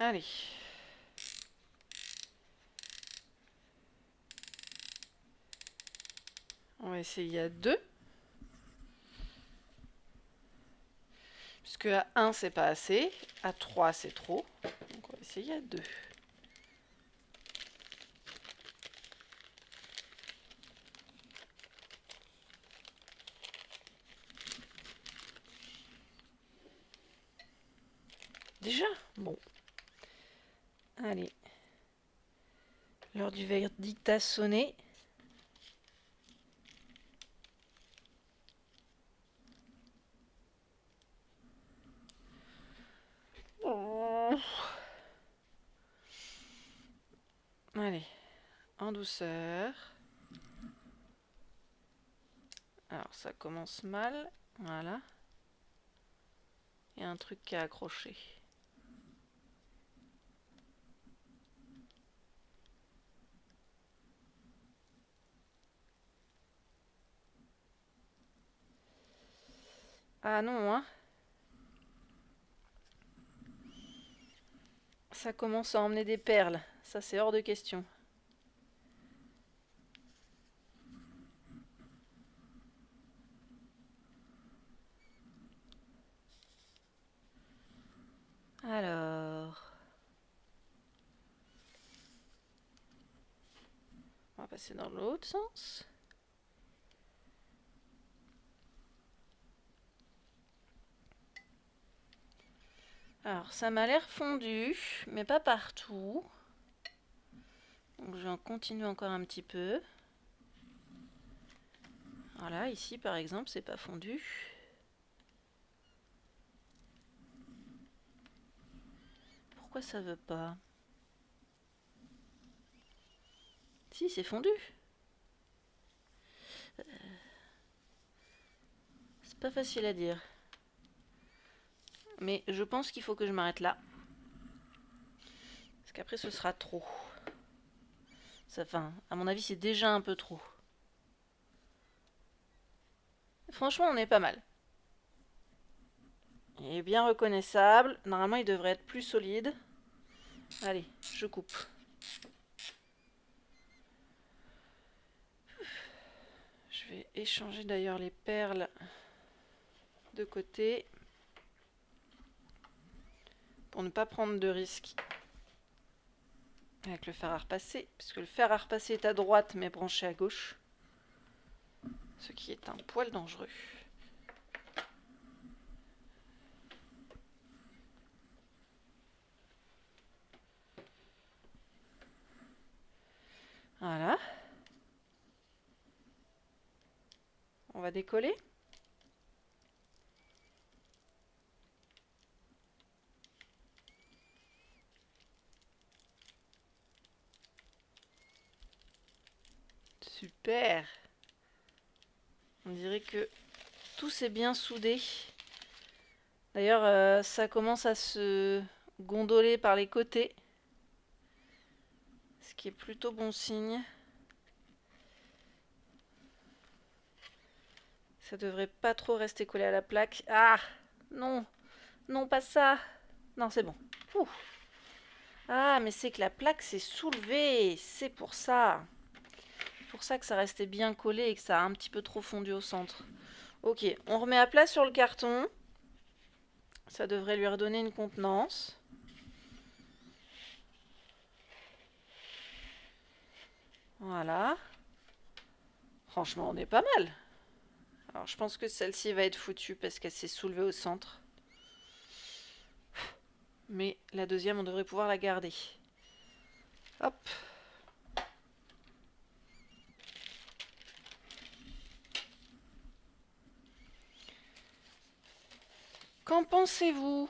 Allez. On va essayer à 2. Puisque à 1 c'est pas assez, à 3 c'est trop. Donc on va essayer à 2. Déjà? Bon. Allez. L'heure du verdict a sonné. Allez, en douceur. Alors ça commence mal, voilà. Il y a un truc qui a accroché. Ah non, hein. Ça commence à emmener des perles. Ça, c'est hors de question. Alors... on va passer dans l'autre sens. Alors, ça m'a l'air fondu, mais pas partout. Donc, je vais en continuer encore un petit peu. Voilà, ici, par exemple, c'est pas fondu. Pourquoi ça veut pas? Si, c'est fondu. C'est pas facile à dire. Mais je pense qu'il faut que je m'arrête là. Parce qu'après, ce sera trop. Enfin, à mon avis, c'est déjà un peu trop. Franchement, on est pas mal. Il est bien reconnaissable. Normalement, il devrait être plus solide. Allez, je coupe. Je vais échanger d'ailleurs les perles de côté pour ne pas prendre de risques avec le fer à repasser, puisque le fer à repasser est à droite mais branché à gauche, ce qui est un poil dangereux. Voilà. On va décoller. Super. On dirait que tout s'est bien soudé. D'ailleurs, ça commence à se gondoler par les côtés, ce qui est plutôt bon signe. Ça devrait pas trop rester collé à la plaque. Ah, non, non, pas ça. Non, c'est bon. Ouh. Ah, mais c'est que la plaque s'est soulevée. C'est pour ça. C'est pour ça que ça restait bien collé et que ça a un petit peu trop fondu au centre. Ok, on remet à plat sur le carton. Ça devrait lui redonner une contenance. Voilà. Franchement, on est pas mal. Alors, je pense que celle-ci va être foutue parce qu'elle s'est soulevée au centre. Mais la deuxième, on devrait pouvoir la garder. Hop. Qu'en pensez-vous?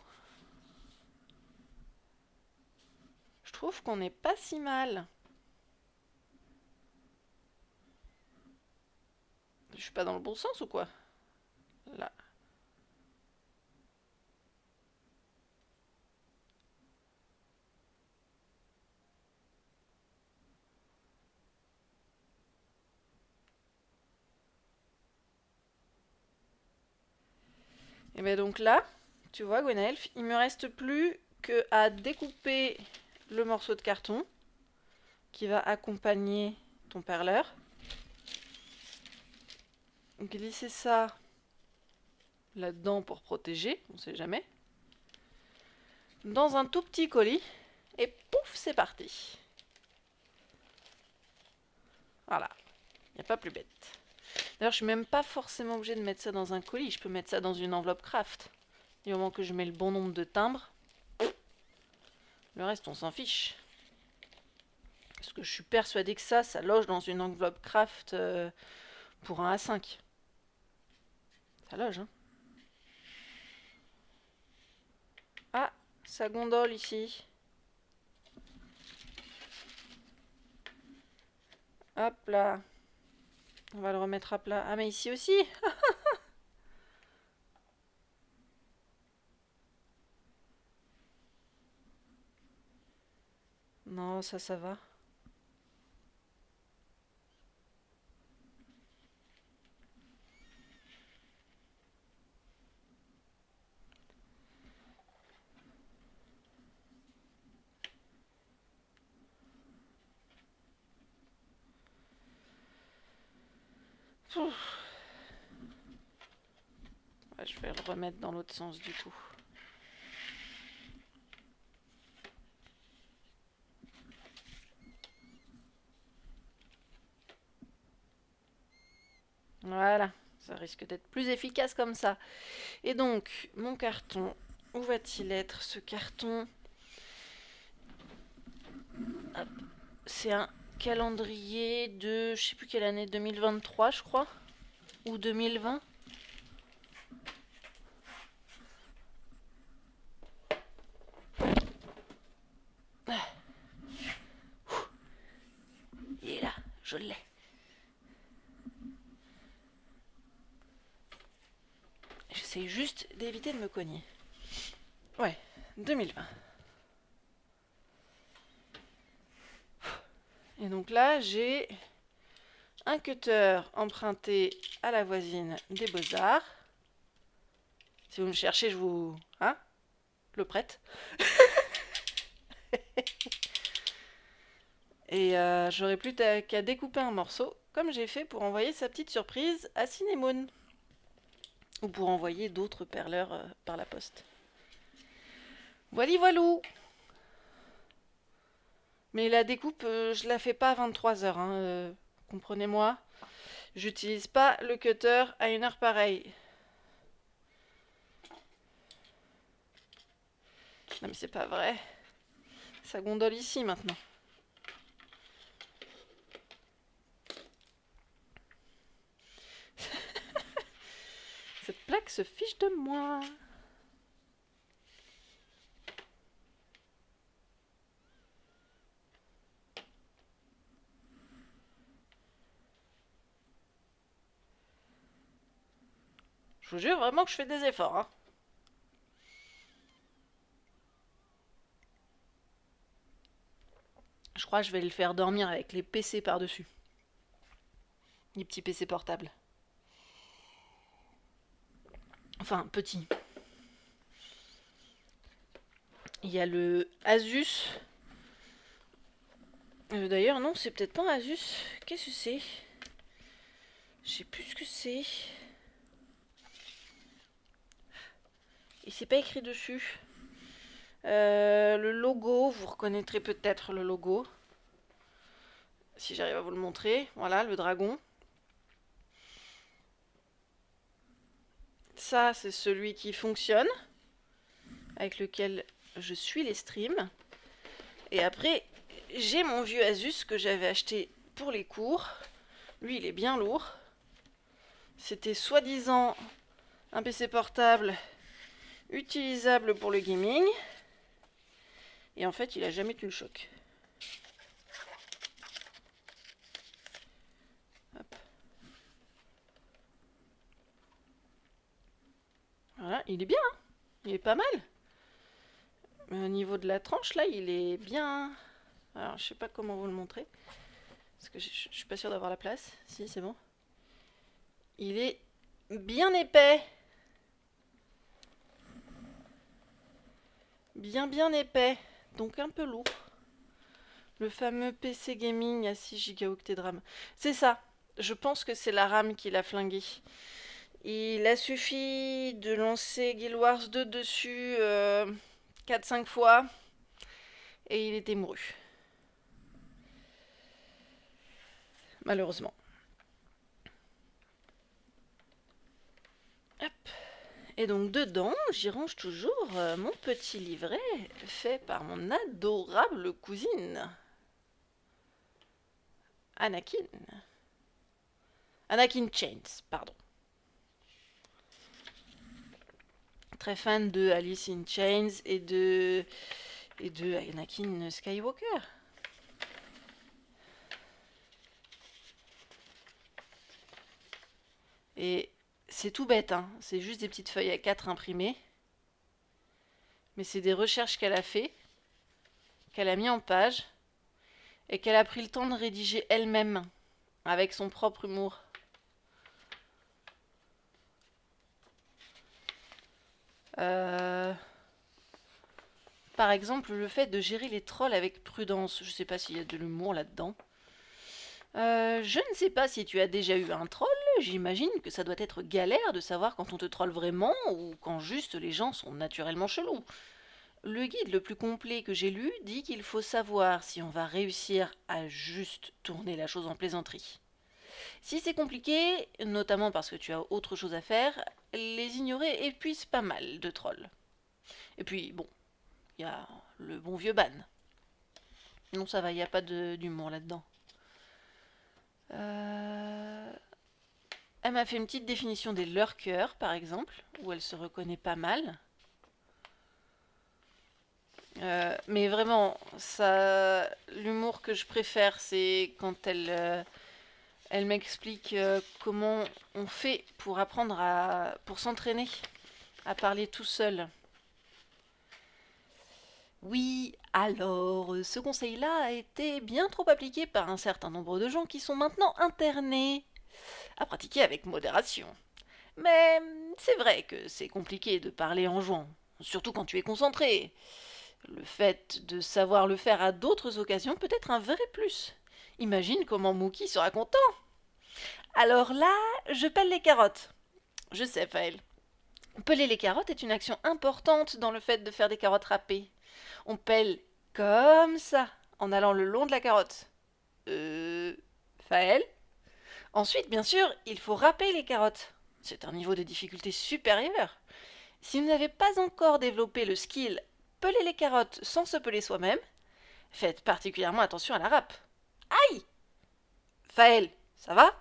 Je trouve qu'on n'est pas si mal. Je suis pas dans le bon sens ou quoi? Là. Et bien donc là, tu vois Gwenelf, il me reste plus que à découper le morceau de carton qui va accompagner ton perleur. Glisser ça là-dedans pour protéger, on sait jamais. Dans un tout petit colis et pouf, c'est parti. Voilà, il n'y a pas plus bête. D'ailleurs, je suis même pas forcément obligée de mettre ça dans un colis, je peux mettre ça dans une enveloppe craft. Du moment que je mets le bon nombre de timbres, le reste on s'en fiche. Parce que je suis persuadée que ça loge dans une enveloppe craft pour un A5. Ça loge, hein. Ah, ça gondole ici. Hop là. On va le remettre à plat. Ah, mais ici aussi. Non, ça va. Ouf. Ouais, je vais le remettre dans l'autre sens du coup. Voilà, ça risque d'être plus efficace comme ça. Et donc, mon carton, où va-t-il être ce carton? Hop. C'est un calendrier de, je sais plus quelle année, 2023 je crois, ou 2020. Il est là, je l'ai. J'essaie juste d'éviter de me cogner. Ouais, 2020. Et donc là, j'ai un cutter emprunté à la voisine des Beaux-Arts. Si vous me cherchez, je vous... Hein, le prête. Et j'aurais plus qu'à découper un morceau, comme j'ai fait pour envoyer sa petite surprise à Cinnamon. Ou pour envoyer d'autres perleurs par la poste. Voili voilou. Mais la découpe, je la fais pas à 23h, hein, comprenez-moi. J'utilise pas le cutter à une heure pareille. Non mais c'est pas vrai. Ça gondole ici maintenant. Cette plaque se fiche de moi. Je vous jure vraiment que je fais des efforts, hein. Je crois que je vais le faire dormir avec les PC par-dessus. Les petits PC portables. Enfin, petits. Il y a le Asus. D'ailleurs, non, c'est peut-être pas un Asus. Qu'est-ce que c'est? Je sais plus ce que c'est. Et c'est pas écrit dessus. Le logo, vous reconnaîtrez peut-être le logo. Si j'arrive à vous le montrer. Voilà, le dragon. Ça, c'est celui qui fonctionne. Avec lequel je suis les streams. Et après, j'ai mon vieux Asus que j'avais acheté pour les cours. Lui, il est bien lourd. C'était soi-disant un PC portable utilisable pour le gaming. Et en fait, il a jamais tenu le choc. Hop. Voilà, il est bien, hein, il est pas mal. Mais au niveau de la tranche, là, il est bien... Alors, je sais pas comment vous le montrer. Parce que je suis pas sûre d'avoir la place. Si, c'est bon. Il est bien épais. Bien épais. Donc un peu lourd. Le fameux PC gaming à 6 Go de RAM. C'est ça. Je pense que c'est la RAM qui l'a flingué. Il a suffi de lancer Guild Wars 2 dessus 4-5 fois. Et il était mouru. Malheureusement. Hop. Et donc dedans, j'y range toujours mon petit livret fait par mon adorable cousine. Anakin. Anakin Chains, pardon. Très fan de Alice in Chains et de Anakin Skywalker. Et c'est tout bête, hein. C'est juste des petites feuilles A4 imprimées. Mais c'est des recherches qu'elle a fait, qu'elle a mis en page, et qu'elle a pris le temps de rédiger elle-même, avec son propre humour. Par exemple, le fait de gérer les trolls avec prudence. Je sais pas s'il y a de l'humour là-dedans. Je ne sais pas si tu as déjà eu un troll, j'imagine que ça doit être galère de savoir quand on te troll vraiment ou quand juste les gens sont naturellement chelous. Le guide le plus complet que j'ai lu dit qu'il faut savoir si on va réussir à juste tourner la chose en plaisanterie. Si c'est compliqué, notamment parce que tu as autre chose à faire, les ignorer épuise pas mal de trolls. Et puis, bon, il y a le bon vieux ban. Non, ça va, il n'y a pas d'humour là-dedans. Elle m'a fait une petite définition des lurkers, par exemple, où elle se reconnaît pas mal. Mais vraiment, ça, l'humour que je préfère, c'est quand elle m'explique comment on fait pour apprendre pour s'entraîner à parler tout seul. Oui, alors, ce conseil-là a été bien trop appliqué par un certain nombre de gens qui sont maintenant internés. À pratiquer avec modération. Mais c'est vrai que c'est compliqué de parler en jouant, surtout quand tu es concentré. Le fait de savoir le faire à d'autres occasions peut être un vrai plus. Imagine comment Mookie sera content. Alors là, je pèle les carottes. Je sais, Faël. Peler les carottes est une action importante dans le fait de faire des carottes râpées. On pèle comme ça, en allant le long de la carotte. Faël? Ensuite, bien sûr, il faut râper les carottes. C'est un niveau de difficulté supérieur. Si vous n'avez pas encore développé le skill peler les carottes sans se peler soi-même, faites particulièrement attention à la râpe. Aïe! Faël, ça va?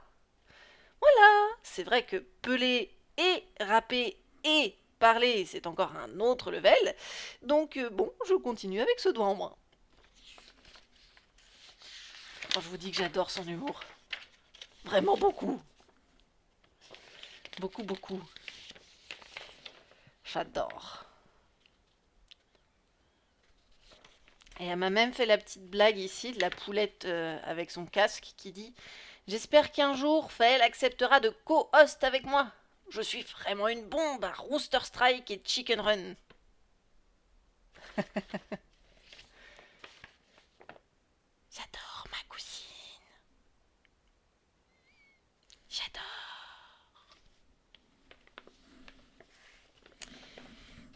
Voilà, c'est vrai que peler et râper et parler, c'est encore un autre level. Donc bon, je continue avec ce doigt en moins. Quand je vous dis que j'adore son humour. Vraiment beaucoup. Beaucoup, beaucoup. J'adore. Et elle m'a même fait la petite blague ici de la poulette avec son casque qui dit « J'espère qu'un jour, Faël acceptera de co-host avec moi. Je suis vraiment une bombe à Rooster Strike et Chicken Run. » J'adore ma cousine. J'adore.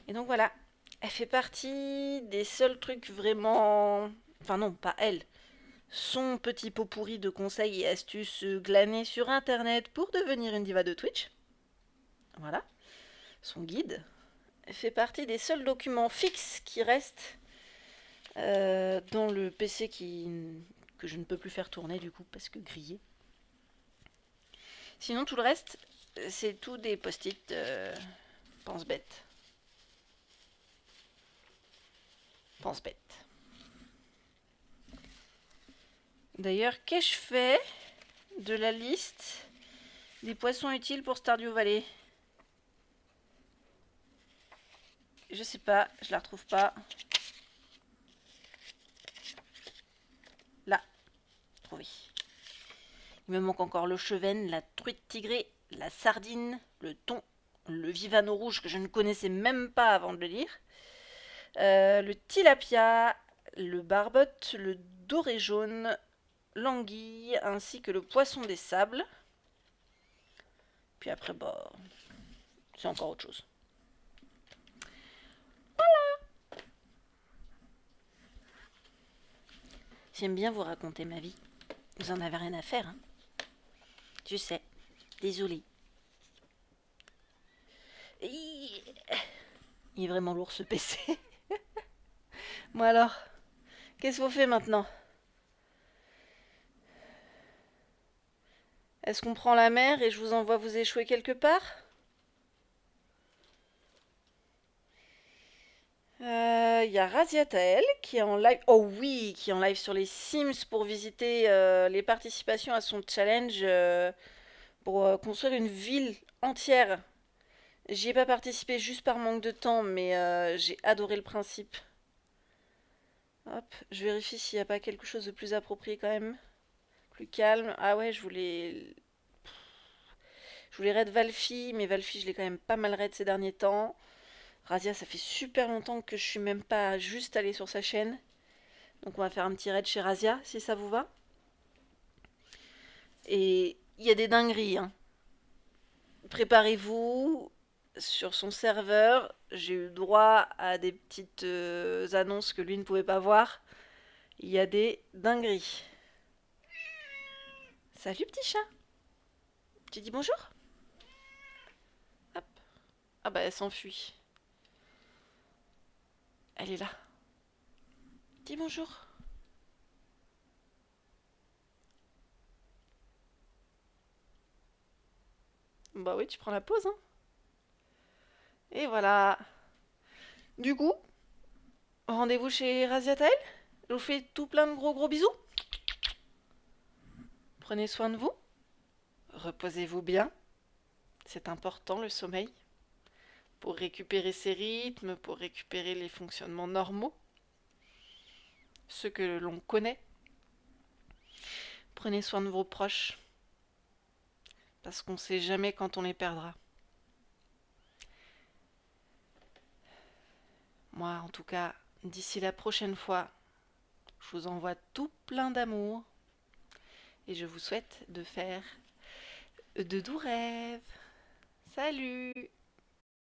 Et donc voilà, elle fait partie des seuls trucs vraiment... Enfin non, pas elle. Son petit pot pourri de conseils et astuces glanés sur internet pour devenir une diva de Twitch. Voilà. Son guide fait partie des seuls documents fixes qui restent dans le PC que je ne peux plus faire tourner du coup parce que grillé. Sinon tout le reste, c'est tout des post-it pense-bête. Pense-bête. D'ailleurs, qu'ai-je fait de la liste des poissons utiles pour Stardew Valley? Je sais pas, je la retrouve pas. Là, trouvé. Il me manque encore le chevenne, la truite tigrée, la sardine, le thon, le vivano rouge que je ne connaissais même pas avant de le lire, le tilapia, le barbotte, le doré jaune, l'anguille ainsi que le poisson des sables. Puis après, bah, c'est encore autre chose. Voilà. J'aime bien vous raconter ma vie. Vous en avez rien à faire, hein. Je sais. Désolée. Il est vraiment lourd ce PC. Bon alors, qu'est-ce qu'on fait maintenant? Est-ce qu'on prend la mer et je vous envoie vous échouer quelque part? Il y a Raziatael qui est en live. Oh oui, qui est en live sur les Sims pour visiter les participations à son challenge pour construire une ville entière. J'y ai pas participé juste par manque de temps, mais j'ai adoré le principe. Hop, je vérifie s'il n'y a pas quelque chose de plus approprié quand même. Plus calme. Ah ouais, je voulais... Je voulais raid Valfi, mais Valfi, je l'ai quand même pas mal raid ces derniers temps. Razia, ça fait super longtemps que je suis même pas juste allée sur sa chaîne. Donc on va faire un petit raid chez Razia, si ça vous va. Et il y a des dingueries, hein. Préparez-vous, sur son serveur, j'ai eu droit à des petites annonces que lui ne pouvait pas voir. Il y a des dingueries. Salut petit chat. Tu dis bonjour? Hop. Ah bah elle s'enfuit. Elle est là. Dis bonjour. Bah oui, tu prends la pause, hein. Et voilà. Du coup, rendez-vous chez Raziatael. Je vous fais tout plein de gros bisous. Prenez soin de vous. Reposez-vous bien. C'est important le sommeil. Pour récupérer ses rythmes, pour récupérer les fonctionnements normaux. Ceux que l'on connaît. Prenez soin de vos proches. Parce qu'on ne sait jamais quand on les perdra. Moi, en tout cas, D'ici la prochaine fois, je vous envoie tout plein d'amour et je vous souhaite de faire de doux rêves. Salut!